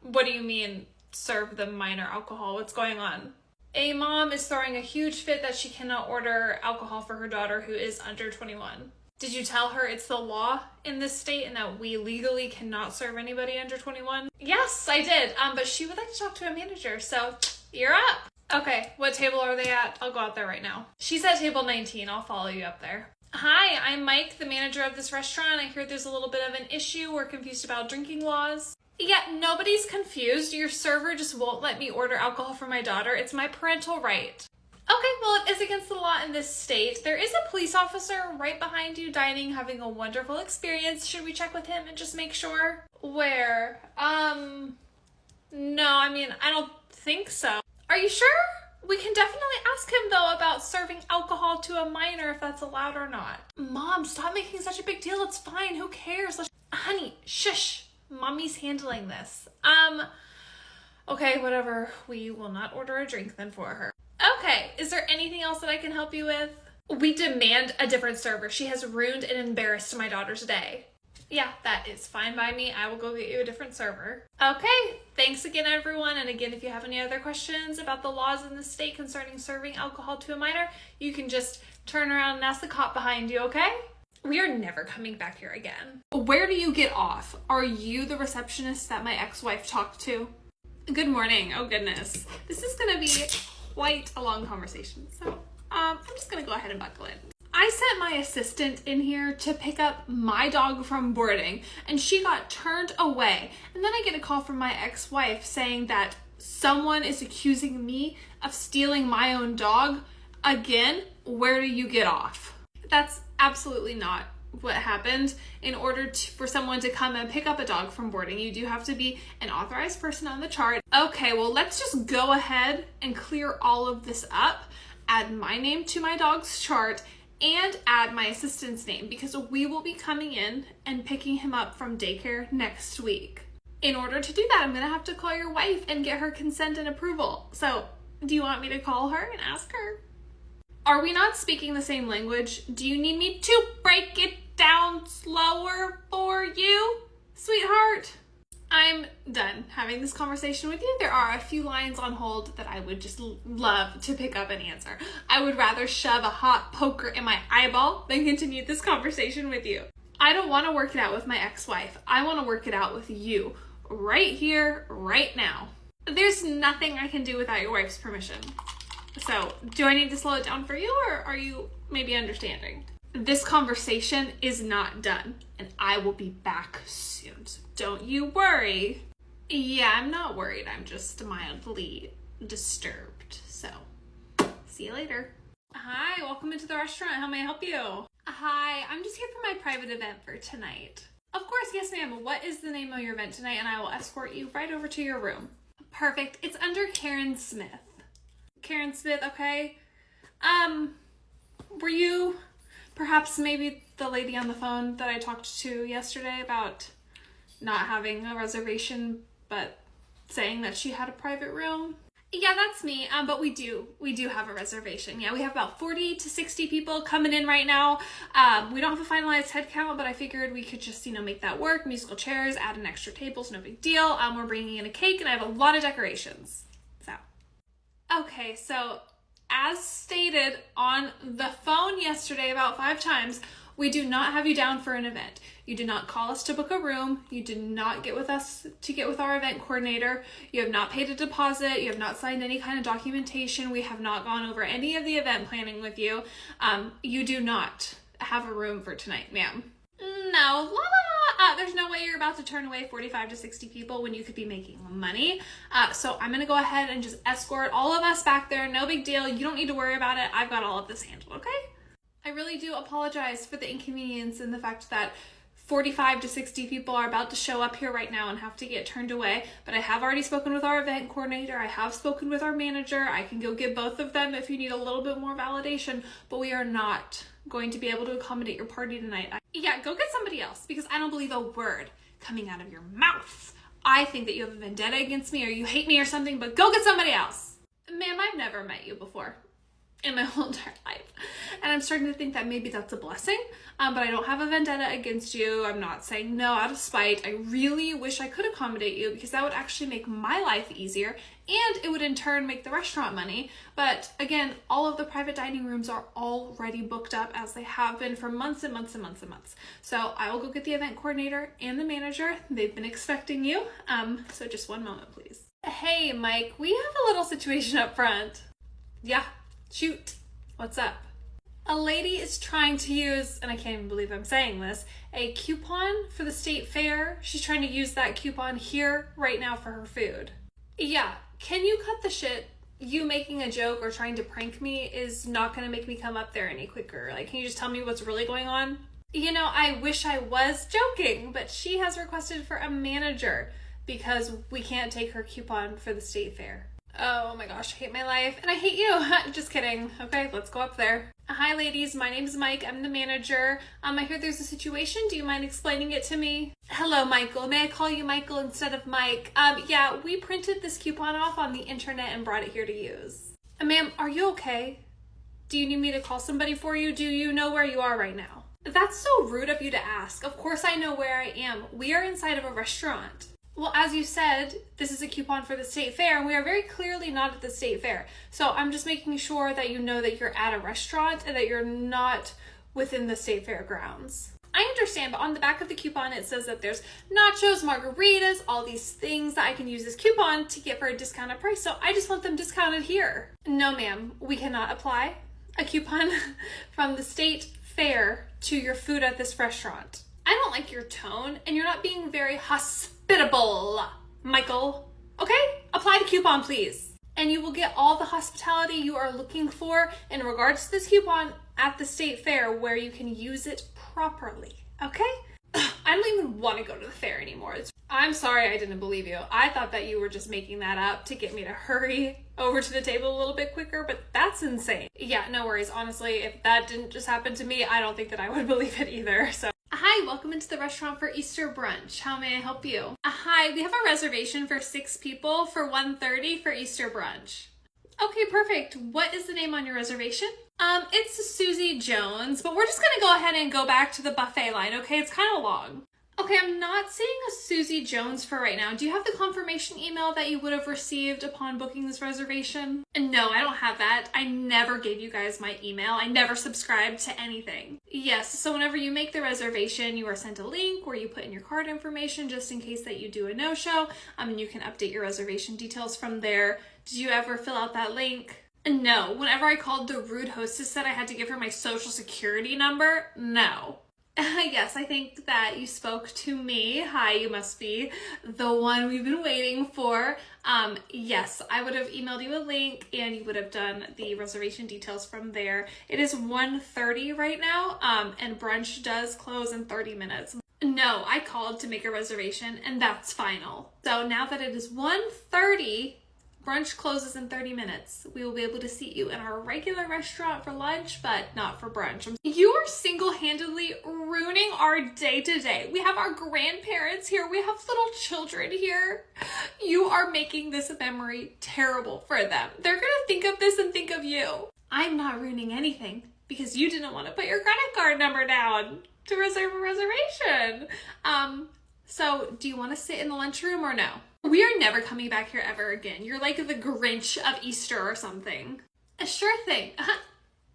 [SPEAKER 1] What do you mean, serve the minor alcohol? What's going on? A mom is throwing a huge fit that she cannot order alcohol for her daughter who is under 21. Did you tell her it's the law in this state and that we legally cannot serve anybody under 21? Yes, I did. But she would like to talk to a manager, so you're up. Okay, what table are they at? I'll go out there right now. She's at table 19. I'll follow you up there. Hi, I'm Mike, the manager of this restaurant. I hear there's a little bit of an issue. We're confused about drinking laws. Yeah, nobody's confused. Your server just won't let me order alcohol for my daughter. It's my parental right. Okay, well, it is against the law in this state. There is a police officer right behind you dining, having a wonderful experience. Should we check with him and just make sure? Where? No, I mean, I don't think so. Are you sure? We can definitely ask him, though, about serving alcohol to a minor, if that's allowed or not. Mom, stop making such a big deal. It's fine. Who cares? Honey, shush. Mommy's handling this. Okay, whatever. We will not order a drink then for her. Okay, is there anything else that I can help you with? We demand a different server. She has ruined and embarrassed my daughter's day. Yeah, that is fine by me. I will go get you a different server. Okay, thanks again, everyone. And again, if you have any other questions about the laws in the state concerning serving alcohol to a minor, you can just turn around and ask the cop behind you, okay? We are never coming back here again. Where do you get off? Are you the receptionist that my ex-wife talked to? Good morning. Oh, goodness. This is going to be quite a long conversation. So I'm just going to go ahead and buckle in. I sent my assistant in here to pick up my dog from boarding, and she got turned away. And then I get a call from my ex-wife saying that someone is accusing me of stealing my own dog. Again, where do you get off? That's absolutely not what happened. In order for someone to come and pick up a dog from boarding, you do have to be an authorized person on the chart. Okay, well, let's just go ahead and clear all of this up, add my name to my dog's chart, and add my assistant's name, because we will be coming in and picking him up from daycare next week. In order to do that, I'm gonna have to call your wife and get her consent and approval. So, do you want me to call her and ask her? Are we not speaking the same language? Do you need me to break it down slower for you, sweetheart? I'm done having this conversation with you. There are a few lines on hold that I would just love to pick up and answer. I would rather shove a hot poker in my eyeball than continue this conversation with you. I don't want to work it out with my ex-wife. I want to work it out with you right here, right now. There's nothing I can do without your wife's permission. So, do I need to slow it down for you, or are you maybe understanding? This conversation is not done, and I will be back soon, so don't you worry. Yeah, I'm not worried. I'm just mildly disturbed. So, see you later. Hi, welcome into the restaurant. How may I help you? Hi, I'm just here for my private event for tonight. Of course, yes ma'am. What is the name of your event tonight? And I will escort you right over to your room. Perfect. It's under Karen Smith. Karen Smith, okay. Were you perhaps maybe the lady on the phone that I talked to yesterday about not having a reservation, but saying that she had a private room? Yeah, that's me. But we do have a reservation. Yeah, we have about 40 to 60 people coming in right now. We don't have a finalized head count, but I figured we could just, make that work. Musical chairs, add an extra tables, no big deal. We're bringing in a cake, and I have a lot of decorations. So, okay, so as stated on the phone yesterday about 5 times, we do not have you down for an event. You did not call us to book a room. You did not get with us to get with our event coordinator. You have not paid a deposit. You have not signed any kind of documentation. We have not gone over any of the event planning with you. You do not have a room for tonight, ma'am. No, There's no way you're about to turn away 45 to 60 people when you could be making money. So I'm gonna go ahead and just escort all of us back there. No big deal. You don't need to worry about it. I've got all of this handled, okay? I really do apologize for the inconvenience and the fact that 45 to 60 people are about to show up here right now and have to get turned away, but I have already spoken with our event coordinator. I have spoken with our manager. I can go get both of them if you need a little bit more validation, but we are not going to be able to accommodate your party tonight. Yeah, go get somebody else, because I don't believe a word coming out of your mouth. I think that you have a vendetta against me or you hate me or something, but go get somebody else. Ma'am, I've never met you before in my whole entire life. And I'm starting to think that maybe that's a blessing, but I don't have a vendetta against you. I'm not saying no out of spite. I really wish I could accommodate you because that would actually make my life easier and it would in turn make the restaurant money. But again, all of the private dining rooms are already booked up as they have been for months and months and months and months. So I will go get the event coordinator and the manager. They've been expecting you. So just one moment, please. Hey, Mike, we have a little situation up front. Yeah. Shoot. What's up? A lady is trying to use, and I can't even believe I'm saying this, a coupon for the state fair. She's trying to use that coupon here right now for her food. Yeah, can you cut the shit? You making a joke or trying to prank me is not going to make me come up there any quicker. Like, can you just tell me what's really going on? You know, I wish I was joking, but she has requested for a manager because we can't take her coupon for the state fair. Oh my gosh, I hate my life. And I hate you. Just kidding. Okay, let's go up there. Hi ladies, my name's Mike. I'm the manager. I hear there's a situation. Do you mind explaining it to me? Hello, Michael. May I call you Michael instead of Mike? Yeah, we printed this coupon off on the internet and brought it here to use. Ma'am, are you okay? Do you need me to call somebody for you? Do you know where you are right now? That's so rude of you to ask. Of course I know where I am. We are inside of a restaurant. Well, as you said, this is a coupon for the state fair, and we are very clearly not at the state fair. So I'm just making sure that you know that you're at a restaurant and that you're not within the state fair grounds. I understand, but on the back of the coupon, it says that there's nachos, margaritas, all these things that I can use this coupon to get for a discounted price. So I just want them discounted here. No, ma'am, we cannot apply a coupon from the state fair to your food at this restaurant. I don't like your tone, and you're not being very hospitable, Michael. Okay? Apply the coupon, please. And you will get all the hospitality you are looking for in regards to this coupon at the state fair where you can use it properly. Okay? I don't even want to go to the fair anymore. I'm sorry I didn't believe you. I thought that you were just making that up to get me to hurry over to the table a little bit quicker, but that's insane. Yeah, no worries. Honestly, if that didn't just happen to me, I don't think that I would believe it either. So. Hi, welcome into the restaurant for Easter brunch. How may I help you? Hi, we have a reservation for 6 people for 1:30 for Easter brunch. Okay, perfect. What is the name on your reservation? It's Susie Jones, but we're just gonna go ahead and go back to the buffet line, okay? It's kind of long. Okay, I'm not seeing a Susie Jones for right now. Do you have the confirmation email that you would have received upon booking this reservation? No, I don't have that. I never gave you guys my email. I never subscribed to anything. Yes, so whenever you make the reservation, you are sent a link where you put in your card information just in case that you do a no-show, and you can update your reservation details from there. Did you ever fill out that link? No. Whenever I called, the rude hostess said I had to give her my social security number. No. Yes, I think that you spoke to me. Hi, you must be the one we've been waiting for. Yes, I would have emailed you a link and you would have done the reservation details from there. It is 1:30 right now, and brunch does close in 30 minutes. No, I called to make a reservation and that's final. So now that it is 1:30, brunch closes in 30 minutes. We will be able to seat you in our regular restaurant for lunch, but not for brunch. You are single-handedly ruining our day today. We have our grandparents here. We have little children here. You are making this memory terrible for them. They're gonna think of this and think of you. I'm not ruining anything because you didn't want to put your credit card number down to reserve a reservation. So do you want to sit in the lunchroom or no? We are never coming back here ever again. You're like the Grinch of Easter or something. Sure thing.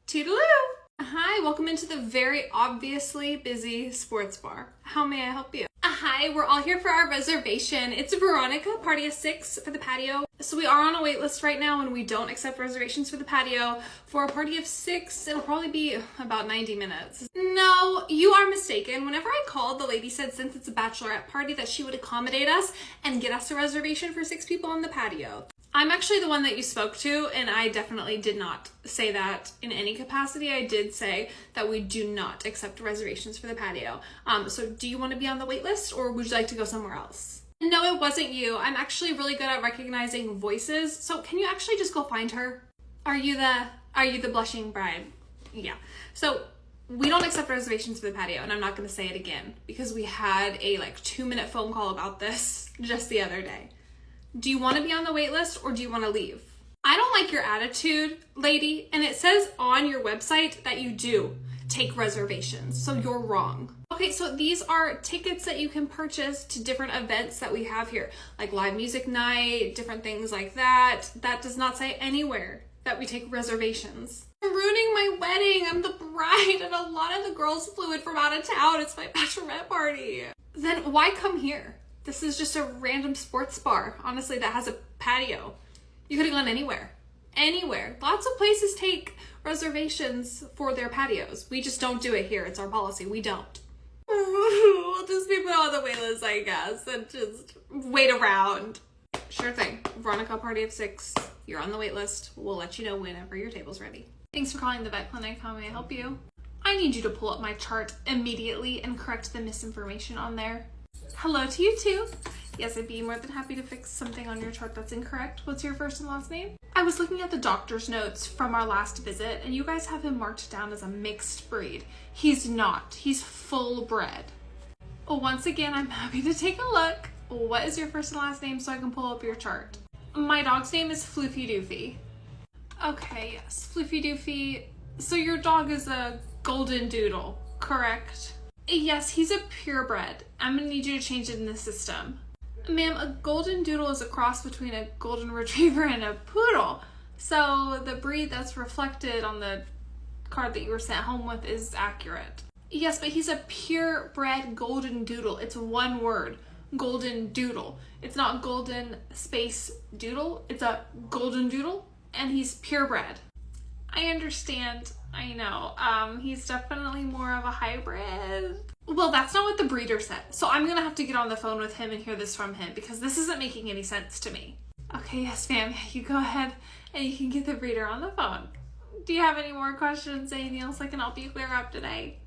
[SPEAKER 1] Toodaloo. Hi, welcome into the very obviously busy sports bar. How may I help you? Hi, we're all here for our reservation. It's Veronica, party of 6 for the patio. So we are on a wait list right now and we don't accept reservations for the patio. For a party of 6, it'll probably be about 90 minutes. No, you are mistaken. Whenever I called, the lady said since it's a bachelorette party that she would accommodate us and get us a reservation for 6 people on the patio. I'm actually the one that you spoke to, and I definitely did not say that in any capacity. I did say that we do not accept reservations for the patio. So do you want to be on the wait list, or would you like to go somewhere else? No, it wasn't you. I'm actually really good at recognizing voices. So can you actually just go find her? Are you the blushing bride? Yeah. So we don't accept reservations for the patio, and I'm not going to say it again because we had a 2-minute phone call about this just the other day. Do you want to be on the wait list or do you want to leave? I don't like your attitude, lady, and it says on your website that you do take reservations, so you're wrong. Okay, so these are tickets that you can purchase to different events that we have here, like live music night, different things like that. That does not say anywhere that we take reservations. You're ruining my wedding. I'm the bride, and a lot of the girls flew in from out of town. It's my bachelorette party. Then why come here? This is just a random sports bar, honestly, that has a patio. You could have gone anywhere. Anywhere. Lots of places take reservations for their patios. We just don't do it here. It's our policy. We don't. We'll just be put on the wait list, I guess, and just wait around. Sure thing. Veronica, party of 6. You're on the wait list. We'll let you know whenever your table's ready. Thanks for calling the vet clinic. How may I help you? I need you to pull up my chart immediately and correct the misinformation on there. Hello to you too. Yes, I'd be more than happy to fix something on your chart that's incorrect. What's your first and last name? I was looking at the doctor's notes from our last visit, and you guys have him marked down as a mixed breed. He's not. He's full bred. Once again, I'm happy to take a look. What is your first and last name so I can pull up your chart? My dog's name is Floofy Doofy. Okay, yes, Floofy Doofy. So your dog is a golden doodle, correct? Yes, he's a purebred. I'm gonna need you to change it in the system. Ma'am, a golden doodle is a cross between a golden retriever and a poodle. So the breed that's reflected on the card that you were sent home with is accurate. Yes, but he's a purebred golden doodle. It's one word, golden doodle. It's not golden space doodle. It's a golden doodle, and he's purebred. I understand. I know. He's definitely more of a hybrid. Well, that's not what the breeder said. So I'm gonna have to get on the phone with him and hear this from him because this isn't making any sense to me. Okay, yes, ma'am. You go ahead and you can get the breeder on the phone. Do you have any more questions? Anything else I can help you clear up today?